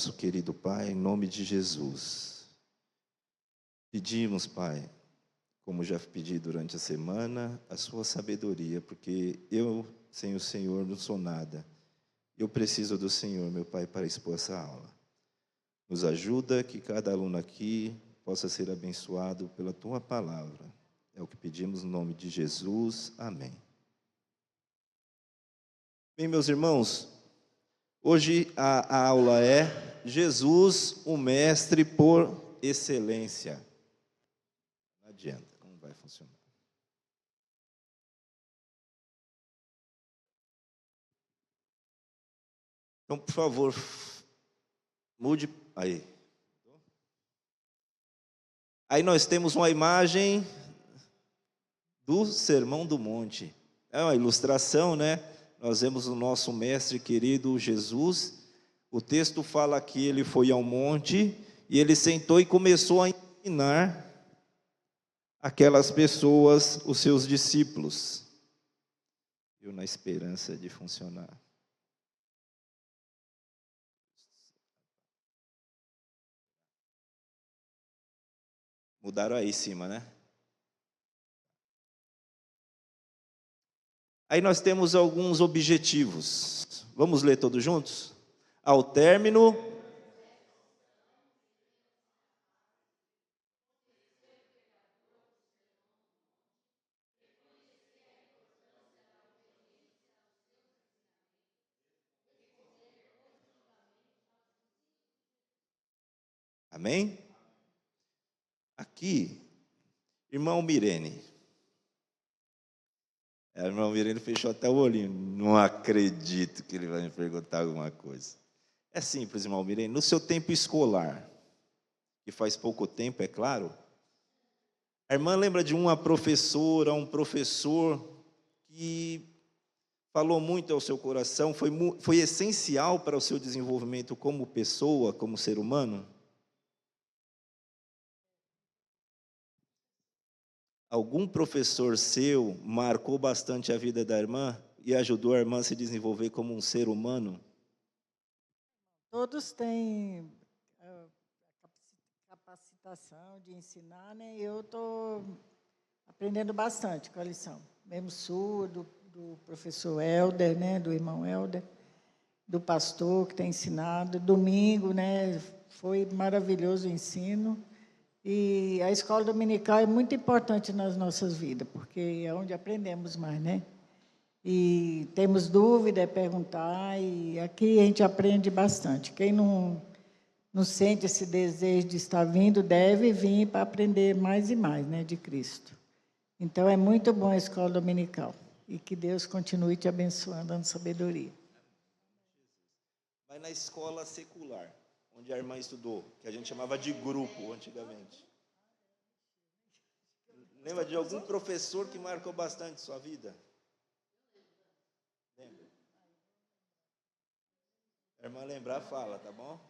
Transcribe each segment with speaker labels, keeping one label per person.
Speaker 1: Nosso querido Pai, em nome de Jesus, pedimos, Pai, como já pedi durante a semana, a sua sabedoria, porque eu, sem o Senhor, não sou nada. Eu preciso do Senhor, meu Pai, para expor essa aula. Nos ajuda que cada aluno aqui possa ser abençoado pela Tua palavra. É o que pedimos no nome de Jesus. Amém. Bem, meus irmãos, hoje a aula é Jesus, o Mestre por excelência. Não adianta, não vai funcionar. Então, por favor, mude aí. Aí nós temos uma imagem do Sermão do Monte. É uma ilustração, né? Nós vemos o nosso mestre querido Jesus. O texto fala que ele foi ao monte e ele sentou e começou a ensinar aquelas pessoas, os seus discípulos. Eu na esperança de funcionar. Mudaram aí em cima, né? Aí nós temos alguns objetivos. Vamos ler todos juntos? Ao término... Amém? Aqui, irmão Mirene. A irmã Mirene fechou até o olhinho. Não acredito que ele vai me perguntar alguma coisa. É simples, irmão Mirene. No seu tempo escolar, que faz pouco tempo, é claro, a irmã lembra de uma professora, um professor que falou muito ao seu coração, foi essencial para o seu desenvolvimento como pessoa, como ser humano? Algum professor seu marcou bastante a vida da irmã e ajudou a irmã a se desenvolver como um ser humano?
Speaker 2: Todos têm capacitação de ensinar, né? Eu estou aprendendo bastante com a lição. Mesmo surdo, do professor Helder, né? Do irmão Helder, do pastor que tem ensinado. Domingo, né? Foi maravilhoso o ensino. E a escola dominical é muito importante nas nossas vidas, porque é onde aprendemos mais, né? E temos dúvida, é perguntar, e aqui a gente aprende bastante. Quem não sente esse desejo de estar vindo, deve vir para aprender mais e mais, né, de Cristo. Então, é muito bom a escola dominical. E que Deus continue te abençoando, dando sabedoria.
Speaker 1: Vai na escola secular, onde a irmã estudou, que a gente chamava de grupo antigamente. Lembra de algum professor que marcou bastante sua vida? Lembra? A irmã lembrar, fala, tá bom?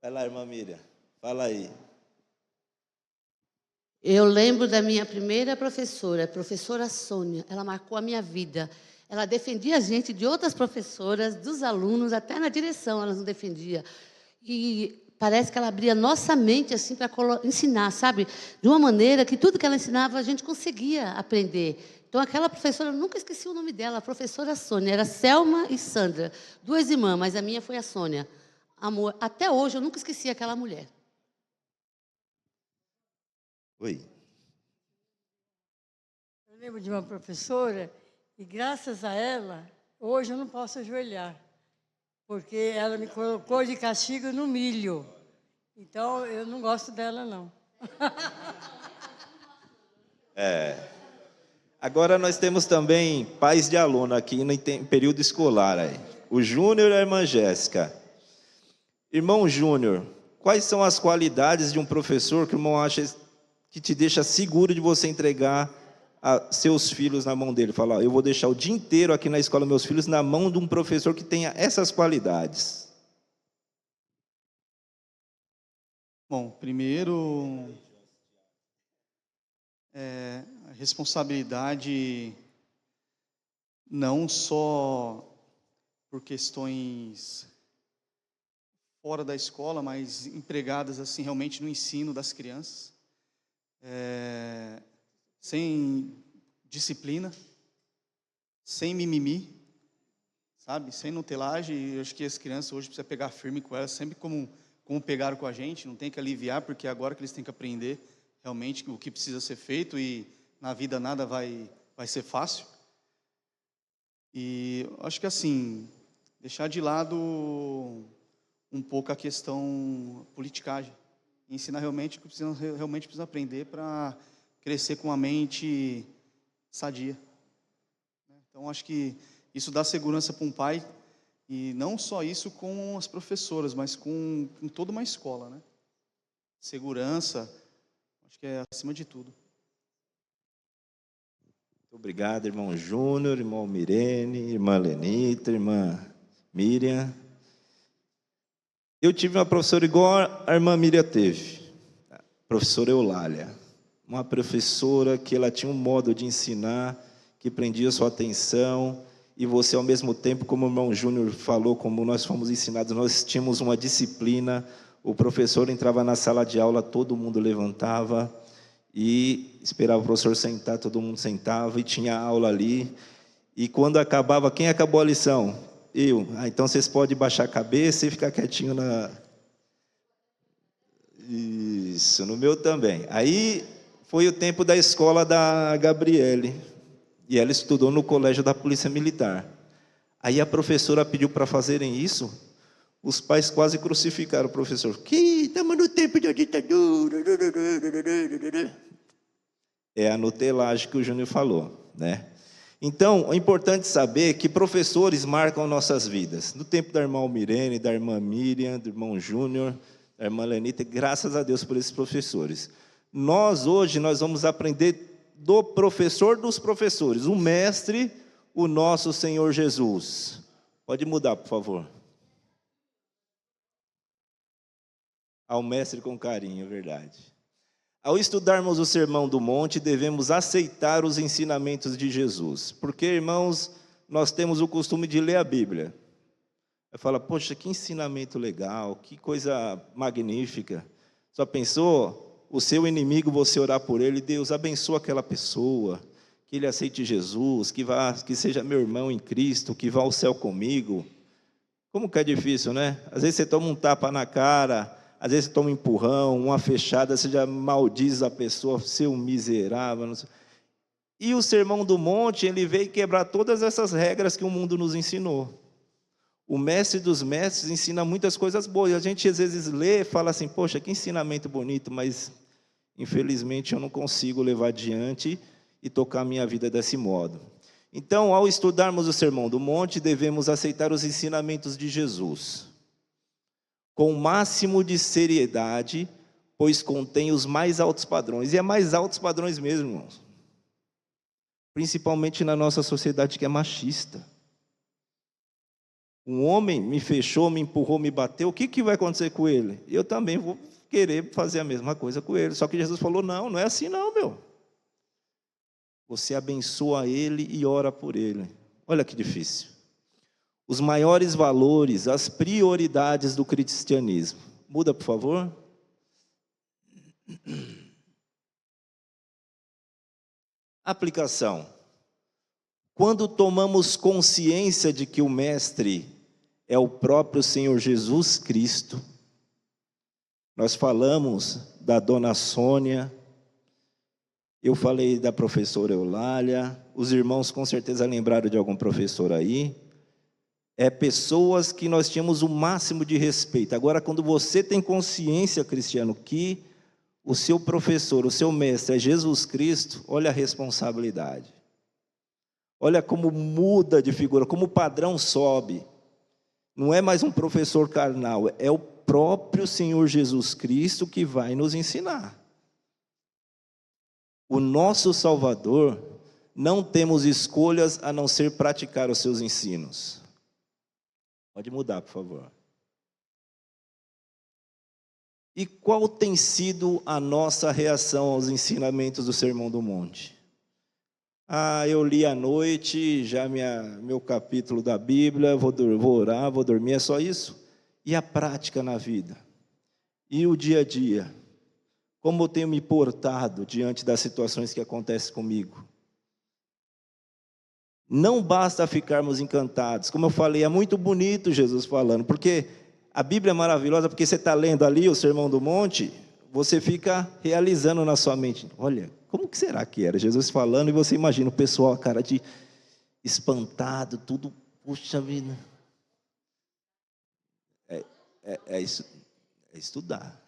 Speaker 1: Vai lá, irmã Miriam, fala aí.
Speaker 3: Eu lembro da minha primeira professora, a professora Sônia. Ela marcou a minha vida. Ela defendia a gente de outras professoras, dos alunos, até na direção ela nos defendia. E parece que ela abria nossa mente assim para ensinar, sabe? De uma maneira que tudo que ela ensinava a gente conseguia aprender. Então, aquela professora, eu nunca esqueci o nome dela, a professora Sônia. Era Selma e Sandra, duas irmãs, mas a minha foi a Sônia. Amor, até hoje eu nunca esqueci aquela mulher.
Speaker 1: Oi.
Speaker 4: Eu lembro de uma professora e, graças a ela, hoje eu não posso ajoelhar, porque ela me colocou de castigo no milho. Então, eu não gosto dela, não.
Speaker 1: Agora nós temos também pais de aluno aqui no período escolar aí. O Júnior e a irmã Jéssica. Irmão Júnior, quais são as qualidades de um professor que o irmão acha que te deixa seguro de você entregar seus filhos na mão dele? Fala, eu vou deixar o dia inteiro aqui na escola meus filhos na mão de um professor que tenha essas qualidades.
Speaker 5: Bom, primeiro, a responsabilidade não só por questões fora da escola, mas empregadas assim realmente no ensino das crianças, sem disciplina, sem mimimi, sabe, sem nutelagem. Eu acho que as crianças hoje precisam pegar firme com elas, sempre como pegaram com a gente, não tem que aliviar, porque agora que eles têm que aprender realmente o que precisa ser feito, e na vida nada vai ser fácil. E acho que assim, deixar de lado um pouco a questão politicagem, ensinar realmente o que precisa aprender para crescer com uma mente sadia. Então, acho que isso dá segurança para um pai, e não só isso com as professoras, mas com toda uma escola, né? Segurança, acho que é acima de tudo.
Speaker 1: Muito obrigado, irmão Júnior, irmão Mirene, irmã Lenita, irmã Miriam. Eu tive uma professora igual a irmã Miriam teve, a professora Eulália. Uma professora que ela tinha um modo de ensinar que prendia sua atenção, e você, ao mesmo tempo, como o irmão Júnior falou, como nós fomos ensinados, nós tínhamos uma disciplina. O professor entrava na sala de aula, todo mundo levantava e esperava o professor sentar, todo mundo sentava e tinha aula ali. E quando acabava, quem acabou a lição? Eu. Então vocês podem baixar a cabeça e ficar quietinho na... Isso, no meu também. Aí foi o tempo da escola da Gabriele, e ela estudou no colégio da Polícia Militar. Aí a professora pediu para fazerem isso, os pais quase crucificaram o professor. Que estamos no tempo da ditadura. É a nutelagem que o Júnior falou, né? Então, é importante saber que professores marcam nossas vidas. No tempo da irmã Mirene, da irmã Miriam, do irmão Júnior, da irmã Lenita, graças a Deus por esses professores. Hoje, nós vamos aprender do professor dos professores, o mestre, o nosso Senhor Jesus. Pode mudar, por favor. Ao mestre com carinho, verdade. Ao estudarmos o Sermão do Monte, devemos aceitar os ensinamentos de Jesus. Porque, irmãos, nós temos o costume de ler a Bíblia. Eu falo, poxa, que ensinamento legal, que coisa magnífica. Só pensou, o seu inimigo, você orar por ele, Deus abençoa aquela pessoa, que ele aceite Jesus, que seja meu irmão em Cristo, que vá ao céu comigo. Como que é difícil, né? Às vezes você toma um tapa na cara, às vezes você toma um empurrão, uma fechada, você já maldiz a pessoa, seu miserável. Não sei. E o Sermão do Monte, ele veio quebrar todas essas regras que o mundo nos ensinou. O mestre dos mestres ensina muitas coisas boas. A gente às vezes lê e fala assim, poxa, que ensinamento bonito, mas infelizmente eu não consigo levar adiante e tocar a minha vida desse modo. Então, ao estudarmos o Sermão do Monte, devemos aceitar os ensinamentos de Jesus com o máximo de seriedade, pois contém os mais altos padrões. E é mais altos padrões mesmo, irmãos. Principalmente na nossa sociedade que é machista. Um homem me fechou, me empurrou, me bateu, o que vai acontecer com ele? Eu também vou querer fazer a mesma coisa com ele. Só que Jesus falou, não é assim não, meu. Você abençoa ele e ora por ele. Olha que difícil. Os maiores valores, as prioridades do cristianismo. Muda, por favor. Aplicação. Quando tomamos consciência de que o Mestre é o próprio Senhor Jesus Cristo, nós falamos da dona Sônia, eu falei da professora Eulália, os irmãos com certeza lembraram de algum professor aí, pessoas que nós tínhamos o máximo de respeito. Agora, quando você tem consciência, cristiano, que o seu professor, o seu mestre é Jesus Cristo, olha a responsabilidade. Olha como muda de figura, como o padrão sobe. Não é mais um professor carnal, é o próprio Senhor Jesus Cristo que vai nos ensinar. O nosso Salvador, não temos escolhas a não ser praticar os seus ensinos. Pode mudar, por favor. E qual tem sido a nossa reação aos ensinamentos do Sermão do Monte? Eu li à noite, já meu capítulo da Bíblia, vou orar, vou dormir, é só isso? E a prática na vida? E o dia a dia? Como eu tenho me portado diante das situações que acontecem comigo? Não basta ficarmos encantados. Como eu falei, é muito bonito Jesus falando, porque a Bíblia é maravilhosa, porque você está lendo ali o Sermão do Monte, você fica realizando na sua mente, olha, como que será que era? Jesus falando, e você imagina o pessoal, a cara de espantado, tudo, puxa vida. Isso, é estudar.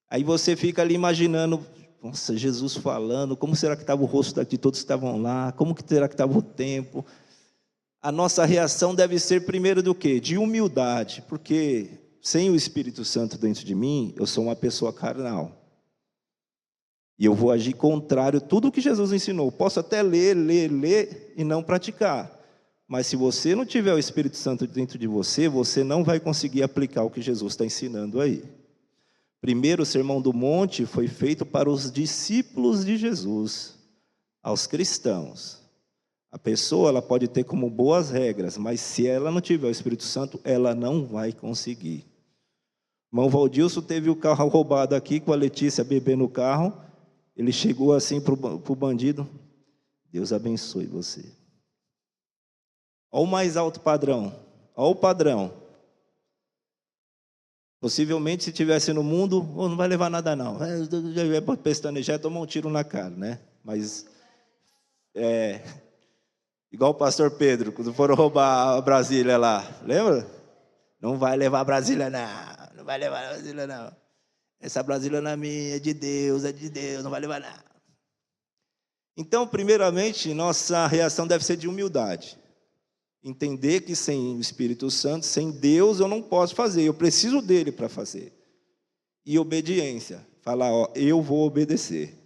Speaker 1: Aí você fica ali imaginando, nossa, Jesus falando, como será que estava o rosto de todos que estavam lá, como que será que estava o tempo? A nossa reação deve ser primeiro do quê? De humildade, porque sem o Espírito Santo dentro de mim, eu sou uma pessoa carnal. E eu vou agir contrário a tudo que Jesus ensinou. Posso até ler e não praticar. Mas se você não tiver o Espírito Santo dentro de você, você não vai conseguir aplicar o que Jesus está ensinando aí. Primeiro, o Sermão do Monte foi feito para os discípulos de Jesus, aos cristãos. A pessoa ela pode ter como boas regras, mas se ela não tiver o Espírito Santo, ela não vai conseguir. O irmão Valdilson teve o carro roubado aqui, com a Letícia bebendo no carro. Ele chegou assim para o bandido, Deus abençoe você. Olha o mais alto padrão, olha o padrão. Possivelmente, se estivesse no mundo, não vai levar nada não. Já vai para pestanejar, tomar um tiro na cara, né? Mas, igual o pastor Pedro, quando foram roubar a Brasília lá, lembra? Não vai levar a Brasília não, não vai levar a Brasília não. Essa Brasília não é minha, é de Deus, não vai levar não. Então, primeiramente, nossa reação deve ser de humildade. Entender que sem o Espírito Santo, sem Deus, eu não posso fazer, eu preciso dele para fazer. E obediência, falar, eu vou obedecer.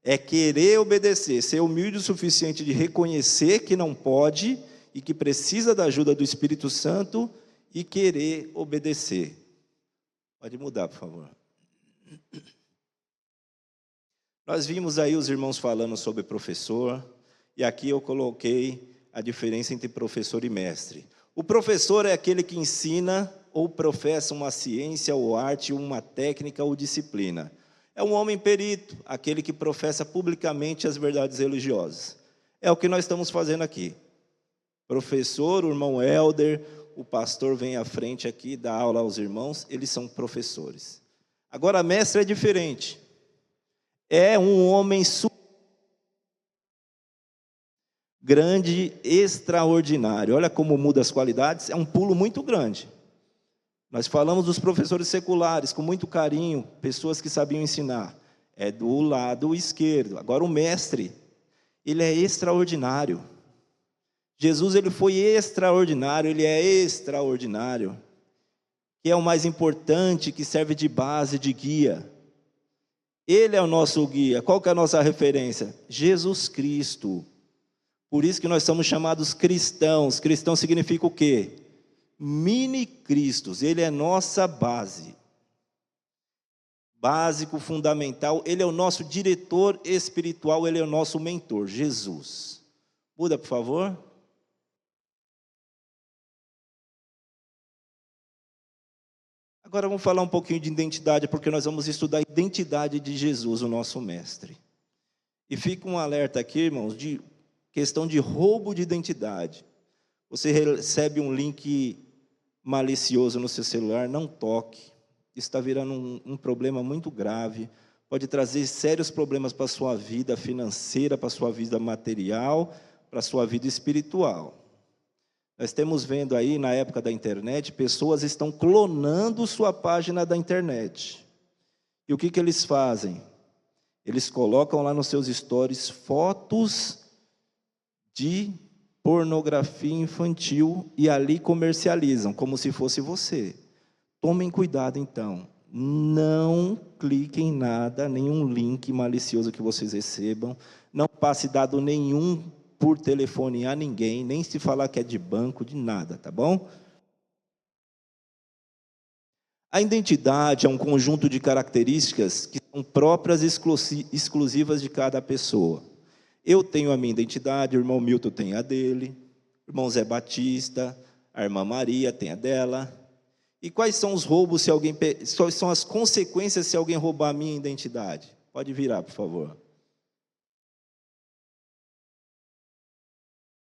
Speaker 1: É querer obedecer, ser humilde o suficiente de reconhecer que não pode e que precisa da ajuda do Espírito Santo e querer obedecer. Pode mudar, por favor. Nós vimos aí os irmãos falando sobre professor, e aqui eu coloquei a diferença entre professor e mestre. O professor é aquele que ensina ou professa uma ciência ou arte, uma técnica ou disciplina. É um homem perito, aquele que professa publicamente as verdades religiosas. É o que nós estamos fazendo aqui. Professor, o irmão Helder, o pastor vem à frente aqui, dá aula aos irmãos, eles são professores. Agora, mestre é diferente. É um homem grande, extraordinário. Olha como muda as qualidades, é um pulo muito grande. Nós falamos dos professores seculares, com muito carinho, pessoas que sabiam ensinar. É do lado esquerdo. Agora o mestre, ele é extraordinário. Jesus, ele foi extraordinário, ele é extraordinário. Que é o mais importante, que serve de base, de guia. Ele é o nosso guia. Qual que é a nossa referência? Jesus Cristo. Por isso que nós somos chamados cristãos. Cristão significa o quê? Mini-cristos. Ele é nossa base. Básico, fundamental. Ele é o nosso diretor espiritual. Ele é o nosso mentor, Jesus. Muda, por favor. Agora vamos falar um pouquinho de identidade, porque nós vamos estudar a identidade de Jesus, o nosso mestre. E fica um alerta aqui, irmãos, de questão de roubo de identidade. Você recebe um link malicioso no seu celular, não toque. Isso está virando um problema muito grave. Pode trazer sérios problemas para a sua vida financeira, para a sua vida material, para a sua vida espiritual. Nós estamos vendo aí, na época da internet, pessoas estão clonando sua página da internet. E o que eles fazem? Eles colocam lá nos seus stories fotos de pornografia infantil e ali comercializam, como se fosse você. Tomem cuidado, então. Não cliquem em nada, nenhum link malicioso que vocês recebam. Não passe dado nenhum por telefone a ninguém, nem se falar que é de banco, de nada, tá bom? A identidade é um conjunto de características que são próprias e exclusivas de cada pessoa. Eu tenho a minha identidade, o irmão Milton tem a dele, o irmão Zé Batista, a irmã Maria tem a dela. E quais são os roubos se alguém... Quais são as consequências se alguém roubar a minha identidade? Pode virar, por favor.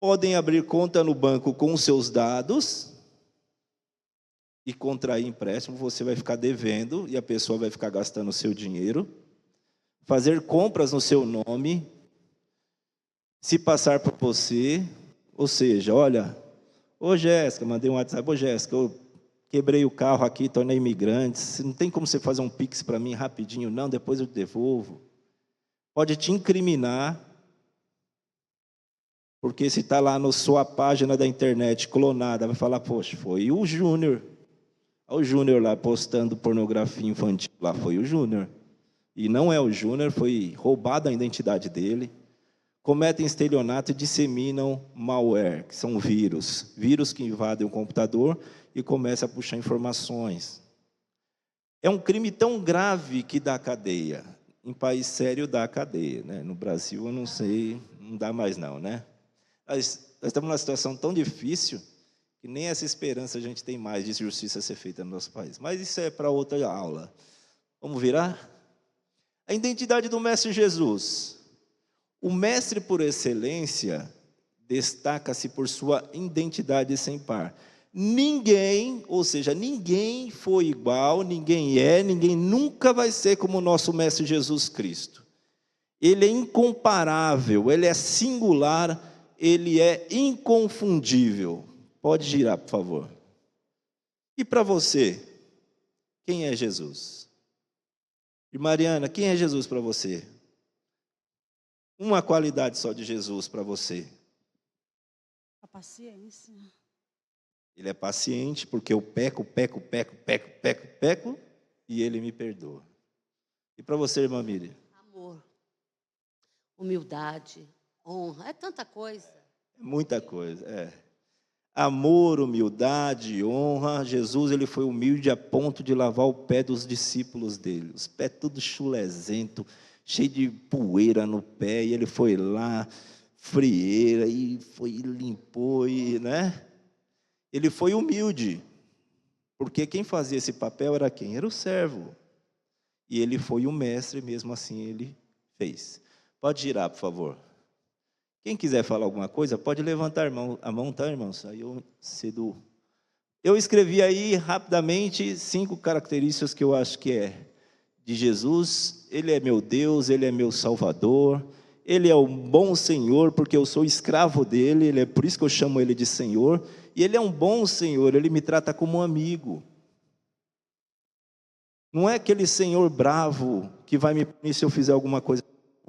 Speaker 1: Podem abrir conta no banco com os seus dados e contrair empréstimo, você vai ficar devendo e a pessoa vai ficar gastando o seu dinheiro. Fazer compras no seu nome, se passar por você, ou seja, olha, ô Jéssica, mandei um WhatsApp, ô Jéssica, eu quebrei o carro aqui, tornei imigrante, não tem como você fazer um Pix para mim rapidinho? Não, depois eu te devolvo. Pode te incriminar, porque se está lá na sua página da internet clonada, vai falar, poxa, foi o Júnior. Olha o Júnior lá postando pornografia infantil, lá foi o Júnior. E não é o Júnior, foi roubada a identidade dele. Cometem estelionato e disseminam malware, que são vírus. Vírus que invadem o computador e começam a puxar informações. É um crime tão grave que dá cadeia. Em país sério dá cadeia, né? No Brasil, eu não sei, não dá mais não, né? Nós estamos numa situação tão difícil que nem essa esperança a gente tem mais de justiça ser feita no nosso país. Mas isso é para outra aula. Vamos virar? A identidade do Mestre Jesus. O Mestre por excelência destaca-se por sua identidade sem par. Ninguém, ou seja, ninguém foi igual, ninguém nunca vai ser como o nosso Mestre Jesus Cristo. Ele é incomparável, ele é singular, ele é inconfundível. Pode girar, por favor. E para você, quem é Jesus? E Mariana, quem é Jesus para você? Uma qualidade só de Jesus para você.
Speaker 6: A paciência.
Speaker 1: Ele é paciente porque eu peco, e ele me perdoa. E para você, irmã Miriam?
Speaker 3: Amor, humildade, honra, é tanta coisa.
Speaker 1: Muita coisa, é. Amor, humildade, honra. Jesus, ele foi humilde a ponto de lavar o pé dos discípulos dele. Os pés tudo chulezento, cheio de poeira no pé. E ele foi lá, frieira, e foi, limpou, e, né? Ele foi humilde. Porque quem fazia esse papel era quem? Era o servo. E ele foi o mestre, mesmo assim ele fez. Pode girar, por favor. Quem quiser falar alguma coisa, pode levantar a mão, tá, irmãos? Aí eu cedo. Eu escrevi aí, rapidamente, 5 características que eu acho que é de Jesus. Ele é meu Deus, ele é meu Salvador, ele é um bom Senhor, porque eu sou escravo dele, é por isso que eu chamo ele de Senhor. E ele é um bom Senhor, ele me trata como um amigo. Não é aquele Senhor bravo que vai me punir se eu fizer alguma coisa.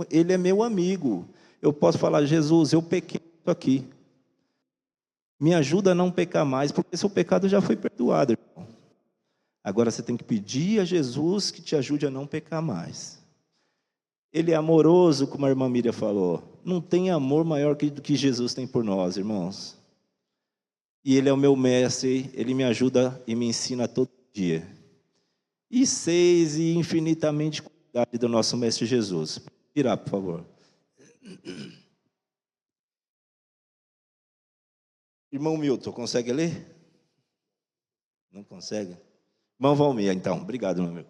Speaker 1: Ele é meu amigo. Eu posso falar, Jesus, eu pequei aqui. Me ajuda a não pecar mais, porque seu pecado já foi perdoado, irmão. Agora você tem que pedir a Jesus que te ajude a não pecar mais. Ele é amoroso, como a irmã Miriam falou. Não tem amor maior do que Jesus tem por nós, irmãos. E ele é o meu mestre, ele me ajuda e me ensina todo dia. E 6, e infinitamente qualidade do nosso mestre Jesus. Virar, por favor. Irmão Milton, consegue ler? Não consegue? Irmão Valmir, então. Obrigado, meu amigo.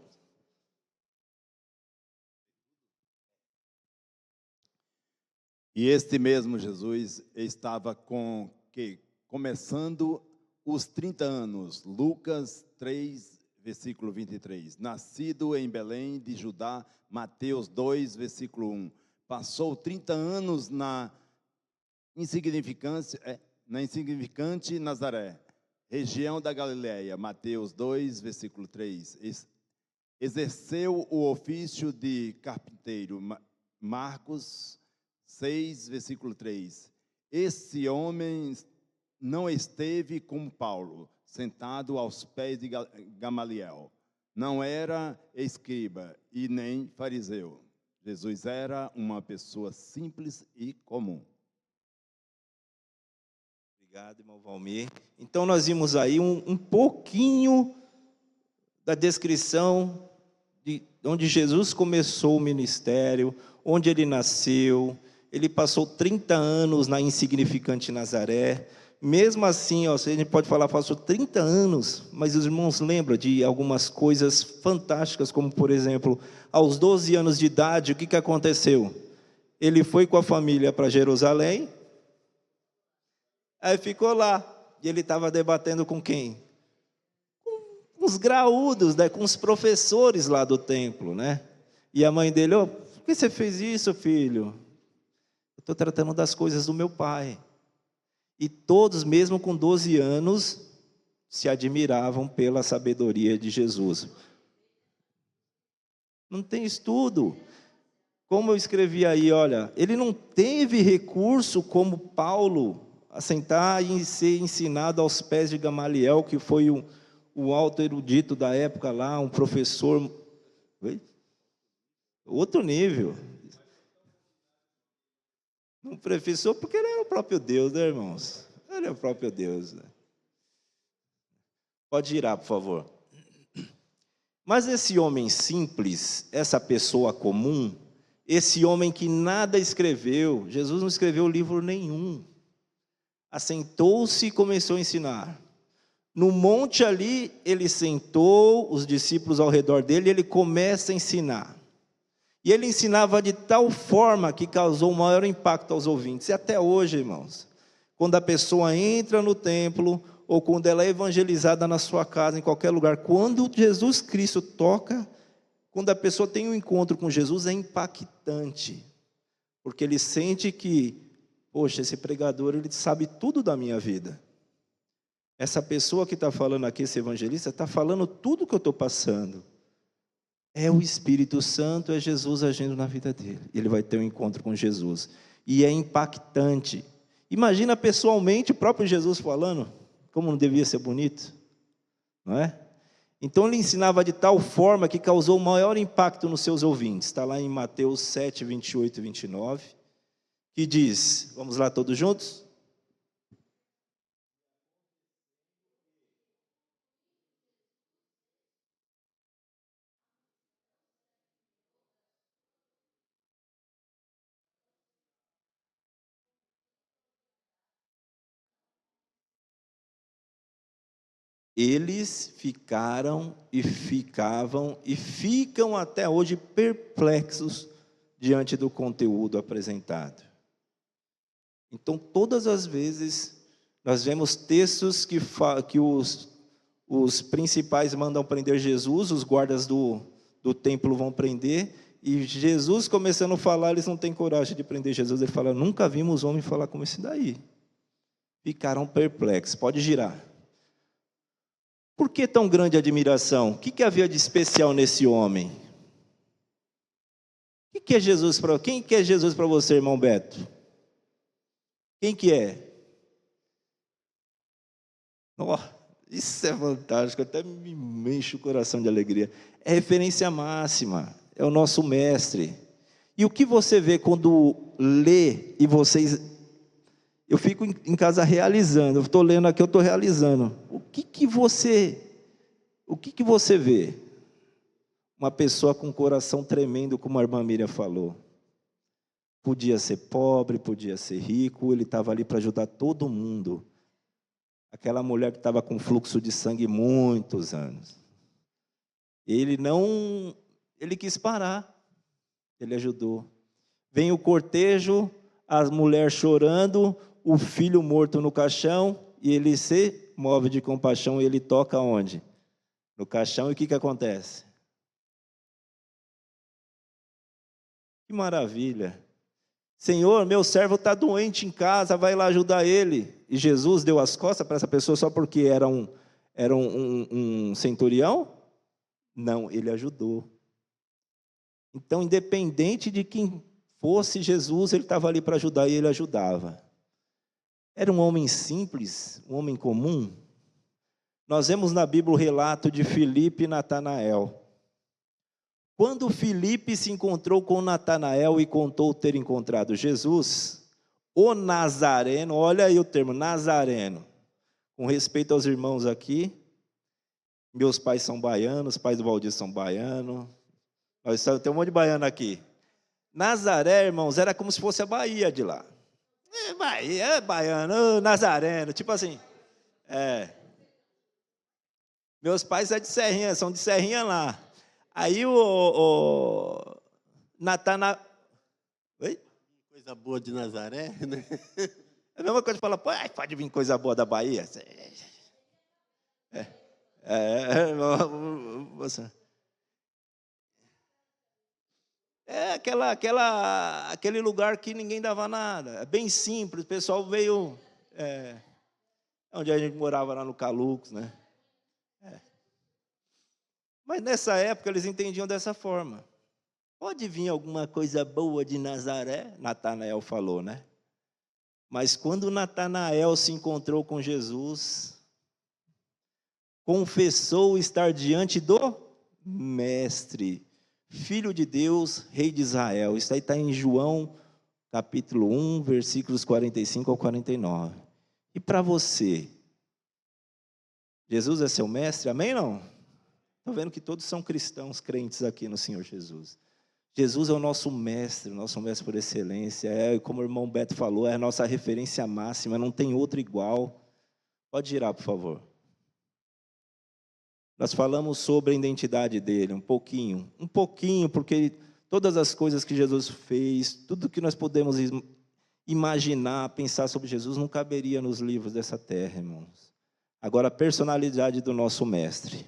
Speaker 7: E este mesmo Jesus estava começando os 30 anos. Lucas 3, versículo 23. Nascido em Belém de Judá, Mateus 2, versículo 1. Passou 30 anos na insignificante Nazaré, região da Galileia, Mateus 2, versículo 3. Exerceu o ofício de carpinteiro, Marcos 6, versículo 3. Esse homem não esteve como Paulo, sentado aos pés de Gamaliel. Não era escriba e nem fariseu. Jesus era uma pessoa simples e comum.
Speaker 1: Obrigado, irmão Valmir. Então, nós vimos aí um pouquinho da descrição de onde Jesus começou o ministério, onde ele nasceu. Ele passou 30 anos na insignificante Nazaré, Mesmo assim, ó, a gente pode falar, passou 30 anos, mas os irmãos lembram de algumas coisas fantásticas, como, por exemplo, aos 12 anos de idade, o que aconteceu? Ele foi com a família para Jerusalém, aí ficou lá, e ele estava debatendo com quem? Com os graúdos, né? Com os professores lá do templo, né? E a mãe dele, por que você fez isso, filho? Eu estou tratando das coisas do meu pai. E todos, mesmo com 12 anos, se admiravam pela sabedoria de Jesus. Não tem estudo. Como eu escrevi aí, olha, ele não teve recurso como Paulo a sentar e ser ensinado aos pés de Gamaliel, que foi o alto erudito da época lá, um professor. Outro nível. Um professor, porque ele era o próprio Deus, né, irmãos? Ele é o próprio Deus. Né? Pode girar, por favor. Mas esse homem simples, essa pessoa comum, esse homem que nada escreveu, Jesus não escreveu livro nenhum. Assentou-se e começou a ensinar. No monte ali, ele sentou, os discípulos ao redor dele, e ele começa a ensinar. E ele ensinava de tal forma que causou o maior impacto aos ouvintes. E até hoje, irmãos, quando a pessoa entra no templo, ou quando ela é evangelizada na sua casa, em qualquer lugar, quando Jesus Cristo toca, quando a pessoa tem um encontro com Jesus, é impactante. Porque ele sente que, poxa, esse pregador, ele sabe tudo da minha vida. Essa pessoa que está falando aqui, esse evangelista, está falando tudo que eu estou passando. É o Espírito Santo, é Jesus agindo na vida dele. Ele vai ter um encontro com Jesus. E é impactante. Imagina pessoalmente o próprio Jesus falando, como não devia ser bonito, não é? Então ele ensinava de tal forma que causou o maior impacto nos seus ouvintes. Está lá em Mateus 7, 28 e 29, que diz, vamos lá todos juntos? Eles ficaram e ficavam e ficam até hoje perplexos diante do conteúdo apresentado. Então, todas as vezes, nós vemos textos que os principais mandam prender Jesus, os guardas do templo vão prender, e Jesus começando a falar, eles não têm coragem de prender Jesus. Ele fala, nunca vimos homem falar como esse daí. Ficaram perplexos. Pode girar. Por que tão grande admiração? O que havia de especial nesse homem? Quem que é Jesus para você, irmão Beto? Quem que é? Oh, isso é fantástico, até me enche o coração de alegria. É referência máxima, é o nosso mestre. E o que você vê quando lê e vocês... Eu fico em casa realizando, eu estou lendo aqui, eu estou realizando. O que você vê? Uma pessoa com o coração tremendo, como a irmã Miriam falou. Podia ser pobre, podia ser rico, ele estava ali para ajudar todo mundo. Aquela mulher que estava com fluxo de sangue muitos anos. Ele quis parar, ele ajudou. Vem o cortejo, a mulher chorando, o filho morto no caixão, e ele se move de compaixão, e ele toca onde? No caixão, e o que acontece? Que maravilha! Senhor, meu servo está doente em casa, vai lá ajudar ele. E Jesus deu as costas para essa pessoa só porque era um centurião? Não, ele ajudou. Então, independente de quem fosse Jesus, ele estava ali para ajudar e ele ajudava. Era um homem simples, um homem comum. Nós vemos na Bíblia o relato de Filipe e Natanael. Quando Filipe se encontrou com Natanael e contou ter encontrado Jesus, o Nazareno, olha aí o termo, Nazareno, com respeito aos irmãos aqui, meus pais são baianos, os pais do Valdir são baianos, tem um monte de baiano aqui. Nazaré, irmãos, era como se fosse a Bahia de lá. Bahia, é baiano, ô, nazareno, tipo assim. É. Meus pais é de Serrinha, são de Serrinha lá. Aí o Natana... Oi?
Speaker 8: Coisa boa de Nazaré, né?
Speaker 1: É a mesma coisa de falar, pô, pode vir coisa boa da Bahia. Você... É aquele lugar que ninguém dava nada. É bem simples, o pessoal veio... onde a gente morava lá no Calucos, né? Mas nessa época eles entendiam dessa forma. Pode vir alguma coisa boa de Nazaré? Natanael falou, né? Mas quando Natanael se encontrou com Jesus, confessou estar diante do Mestre, Filho de Deus, Rei de Israel. Isso aí está em João, capítulo 1, versículos 45 ao 49. E para você, Jesus é seu mestre? Amém ou não? Estou vendo que todos são cristãos, crentes aqui no Senhor Jesus. Jesus é o nosso mestre por excelência. Como o irmão Beto falou, é a nossa referência máxima, não tem outro igual. Pode girar, por favor. Nós falamos sobre a identidade dele, um pouquinho, porque todas as coisas que Jesus fez, tudo que nós podemos imaginar, pensar sobre Jesus, não caberia nos livros dessa terra, irmãos. Agora, a personalidade do nosso mestre.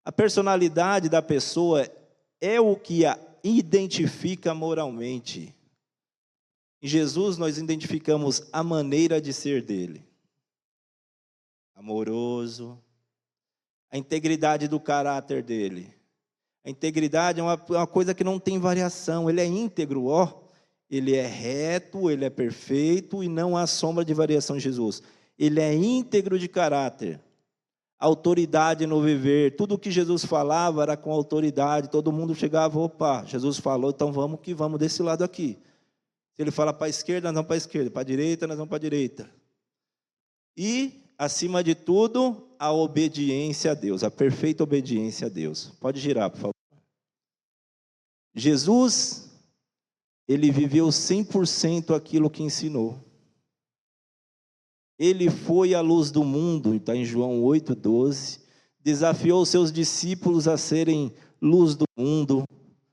Speaker 1: A personalidade da pessoa é o que a identifica moralmente. Em Jesus, nós identificamos a maneira de ser dele. Amoroso. A integridade do caráter dele. A integridade é uma coisa que não tem variação. Ele é íntegro, Ele é reto, ele é perfeito e não há sombra de variação em Jesus. Ele é íntegro de caráter. Autoridade no viver. Tudo o que Jesus falava era com autoridade. Todo mundo chegava, opa, Jesus falou, então vamos que vamos desse lado aqui. Se ele fala para a esquerda, nós vamos para a esquerda. Para a direita, nós vamos para a direita. E, acima de tudo, a obediência a Deus. A perfeita obediência a Deus. Pode girar, por favor. Jesus, ele viveu 100% aquilo que ensinou. Ele foi a luz do mundo, está em João 8,12. Desafiou seus discípulos a serem luz do mundo,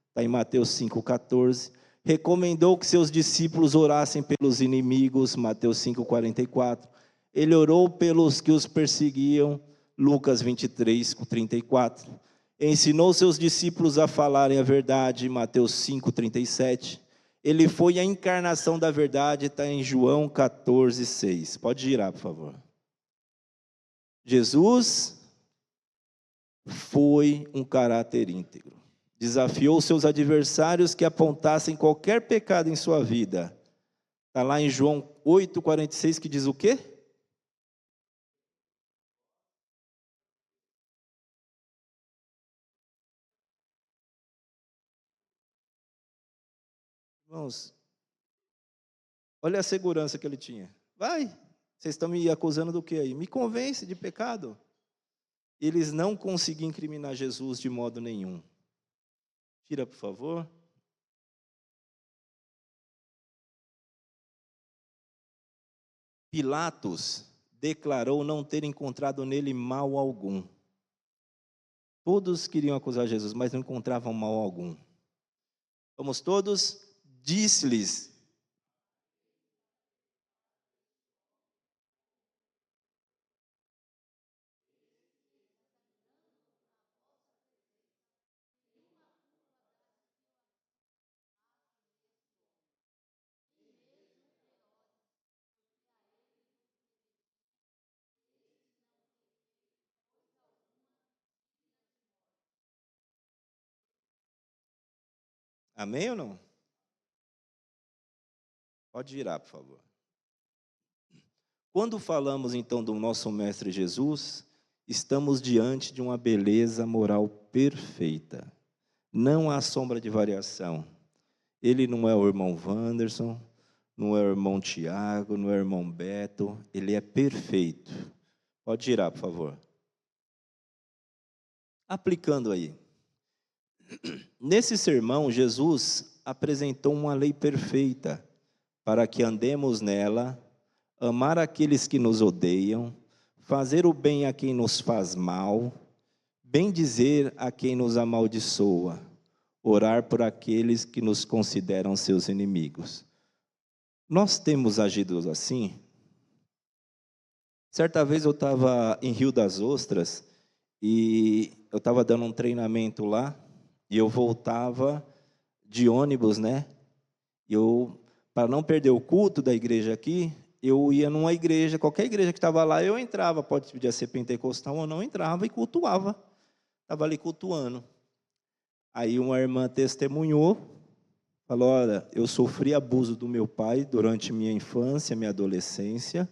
Speaker 1: está em Mateus 5,14. Recomendou que seus discípulos orassem pelos inimigos, Mateus 5,44. Ele orou pelos que os perseguiam, Lucas 23,34. Ensinou seus discípulos a falarem a verdade, Mateus 5,37. Ele foi a encarnação da verdade, está em João 14,6. Pode girar, por favor. Jesus foi um caráter íntegro. Desafiou seus adversários que apontassem qualquer pecado em sua vida. Está lá em João 8,46, que diz o quê? Irmãos, olha a segurança que ele tinha. Vai, vocês estão me acusando do que aí? Me convence de pecado. Eles não conseguiam incriminar Jesus de modo nenhum. Tira, por favor. Pilatos declarou não ter encontrado nele mal algum. Todos queriam acusar Jesus, mas não encontravam mal algum. Vamos todos... Disse-lhes, amém ou não? Pode girar, por favor. Quando falamos, então, do nosso Mestre Jesus, estamos diante de uma beleza moral perfeita. Não há sombra de variação. Ele não é o irmão Wanderson, não é o irmão Tiago, não é o irmão Beto. Ele é perfeito. Pode girar, por favor. Aplicando aí. Nesse sermão, Jesus apresentou uma lei perfeita. para que andemos nela, amar aqueles que nos odeiam, fazer o bem a quem nos faz mal, bendizer a quem nos amaldiçoa, orar por aqueles que nos consideram seus inimigos. Nós temos agido assim? Certa vez eu estava em Rio das Ostras e eu estava dando um treinamento lá e eu voltava de ônibus, né? Para não perder o culto da igreja aqui, eu ia numa igreja, qualquer igreja que estava lá, eu entrava, podia ser pentecostal ou não, entrava e cultuava. Estava ali cultuando. Aí uma irmã testemunhou, falou, olha, eu sofri abuso do meu pai durante minha infância, minha adolescência.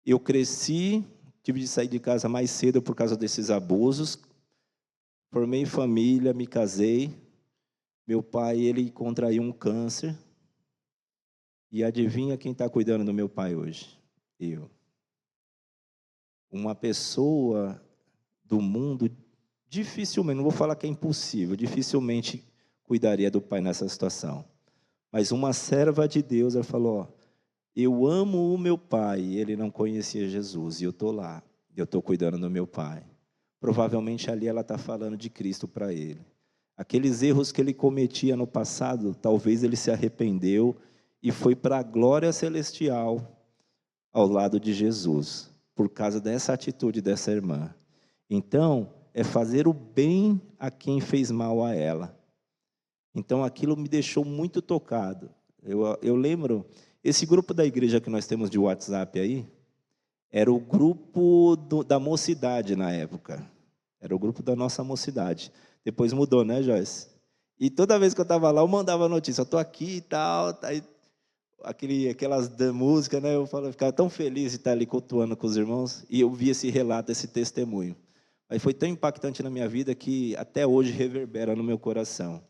Speaker 1: Eu cresci, tive de sair de casa mais cedo por causa desses abusos. Formei família, me casei. Meu pai, ele contraiu um câncer. E adivinha quem está cuidando do meu pai hoje? Eu. Uma pessoa do mundo, dificilmente, não vou falar que é impossível, dificilmente cuidaria do pai nessa situação. Mas uma serva de Deus, ela falou, ó, eu amo o meu pai, ele não conhecia Jesus, e eu estou lá, eu estou cuidando do meu pai. Provavelmente ali ela está falando de Cristo para ele. Aqueles erros que ele cometia no passado, talvez ele se arrependeu e foi para a glória celestial ao lado de Jesus, por causa dessa atitude dessa irmã. Então, é fazer o bem a quem fez mal a ela. Então, aquilo me deixou muito tocado. Eu lembro, esse grupo da igreja que nós temos de WhatsApp aí, era o grupo da mocidade na época. Era o grupo da nossa mocidade. Depois mudou, né, Joyce? E toda vez que eu estava lá, eu mandava notícia, eu estou aqui e tal. Aí, aquelas da música, né? Eu ficava tão feliz de estar ali cultuando com os irmãos, e eu vi esse relato, esse testemunho. Mas foi tão impactante na minha vida que até hoje reverbera no meu coração.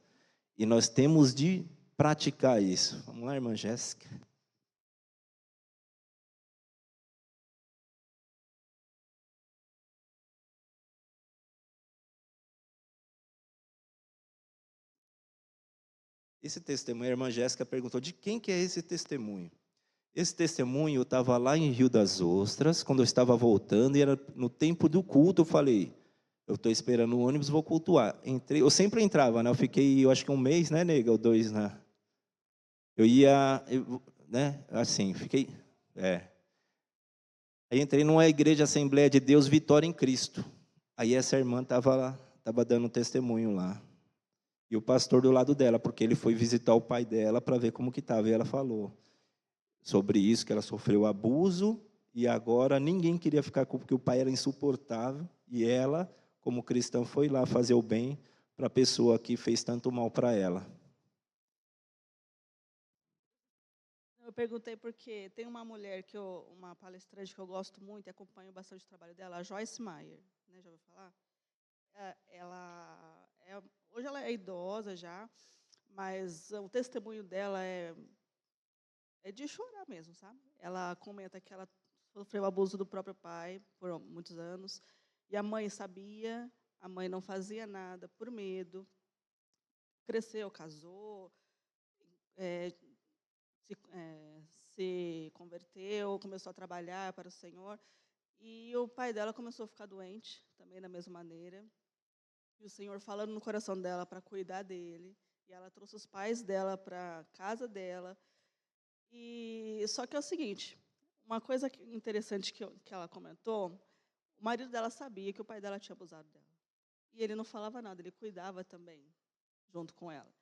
Speaker 1: E nós temos de praticar isso. Vamos lá, irmã Jéssica. Esse testemunho, a irmã Jéssica perguntou, de quem que é esse testemunho? Esse testemunho, eu estava lá em Rio das Ostras, quando eu estava voltando, e era no tempo do culto, eu falei, eu estou esperando o ônibus, vou cultuar. Eu sempre entrava, né? Eu fiquei, eu acho que um mês, né, nega, ou 2, né? Né, assim, fiquei, Aí entrei numa igreja Assembleia de Deus, Vitória em Cristo. Aí essa irmã estava dando um testemunho lá. E o pastor do lado dela, porque ele foi visitar o pai dela para ver como que estava. E ela falou sobre isso, que ela sofreu abuso, e agora ninguém queria ficar com, porque o pai era insuportável, e ela, como cristã, foi lá fazer o bem para a pessoa que fez tanto mal para ela.
Speaker 9: Eu perguntei porque tem uma mulher, uma palestrante que eu gosto muito e acompanho bastante o trabalho dela, a Joyce Meyer, né, já ouviu falar? Hoje ela é idosa já, mas o testemunho dela é de chorar mesmo, sabe? Ela comenta que ela sofreu abuso do próprio pai por muitos anos, e a mãe sabia, a mãe não fazia nada por medo, cresceu, casou, se converteu, começou a trabalhar para o Senhor, e o pai dela começou a ficar doente, também da mesma maneira, e o Senhor falando no coração dela para cuidar dele, e ela trouxe os pais dela para a casa dela. E só que é o seguinte, uma coisa interessante que ela comentou, o marido dela sabia que o pai dela tinha abusado dela. E ele não falava nada, ele cuidava também, junto com ela.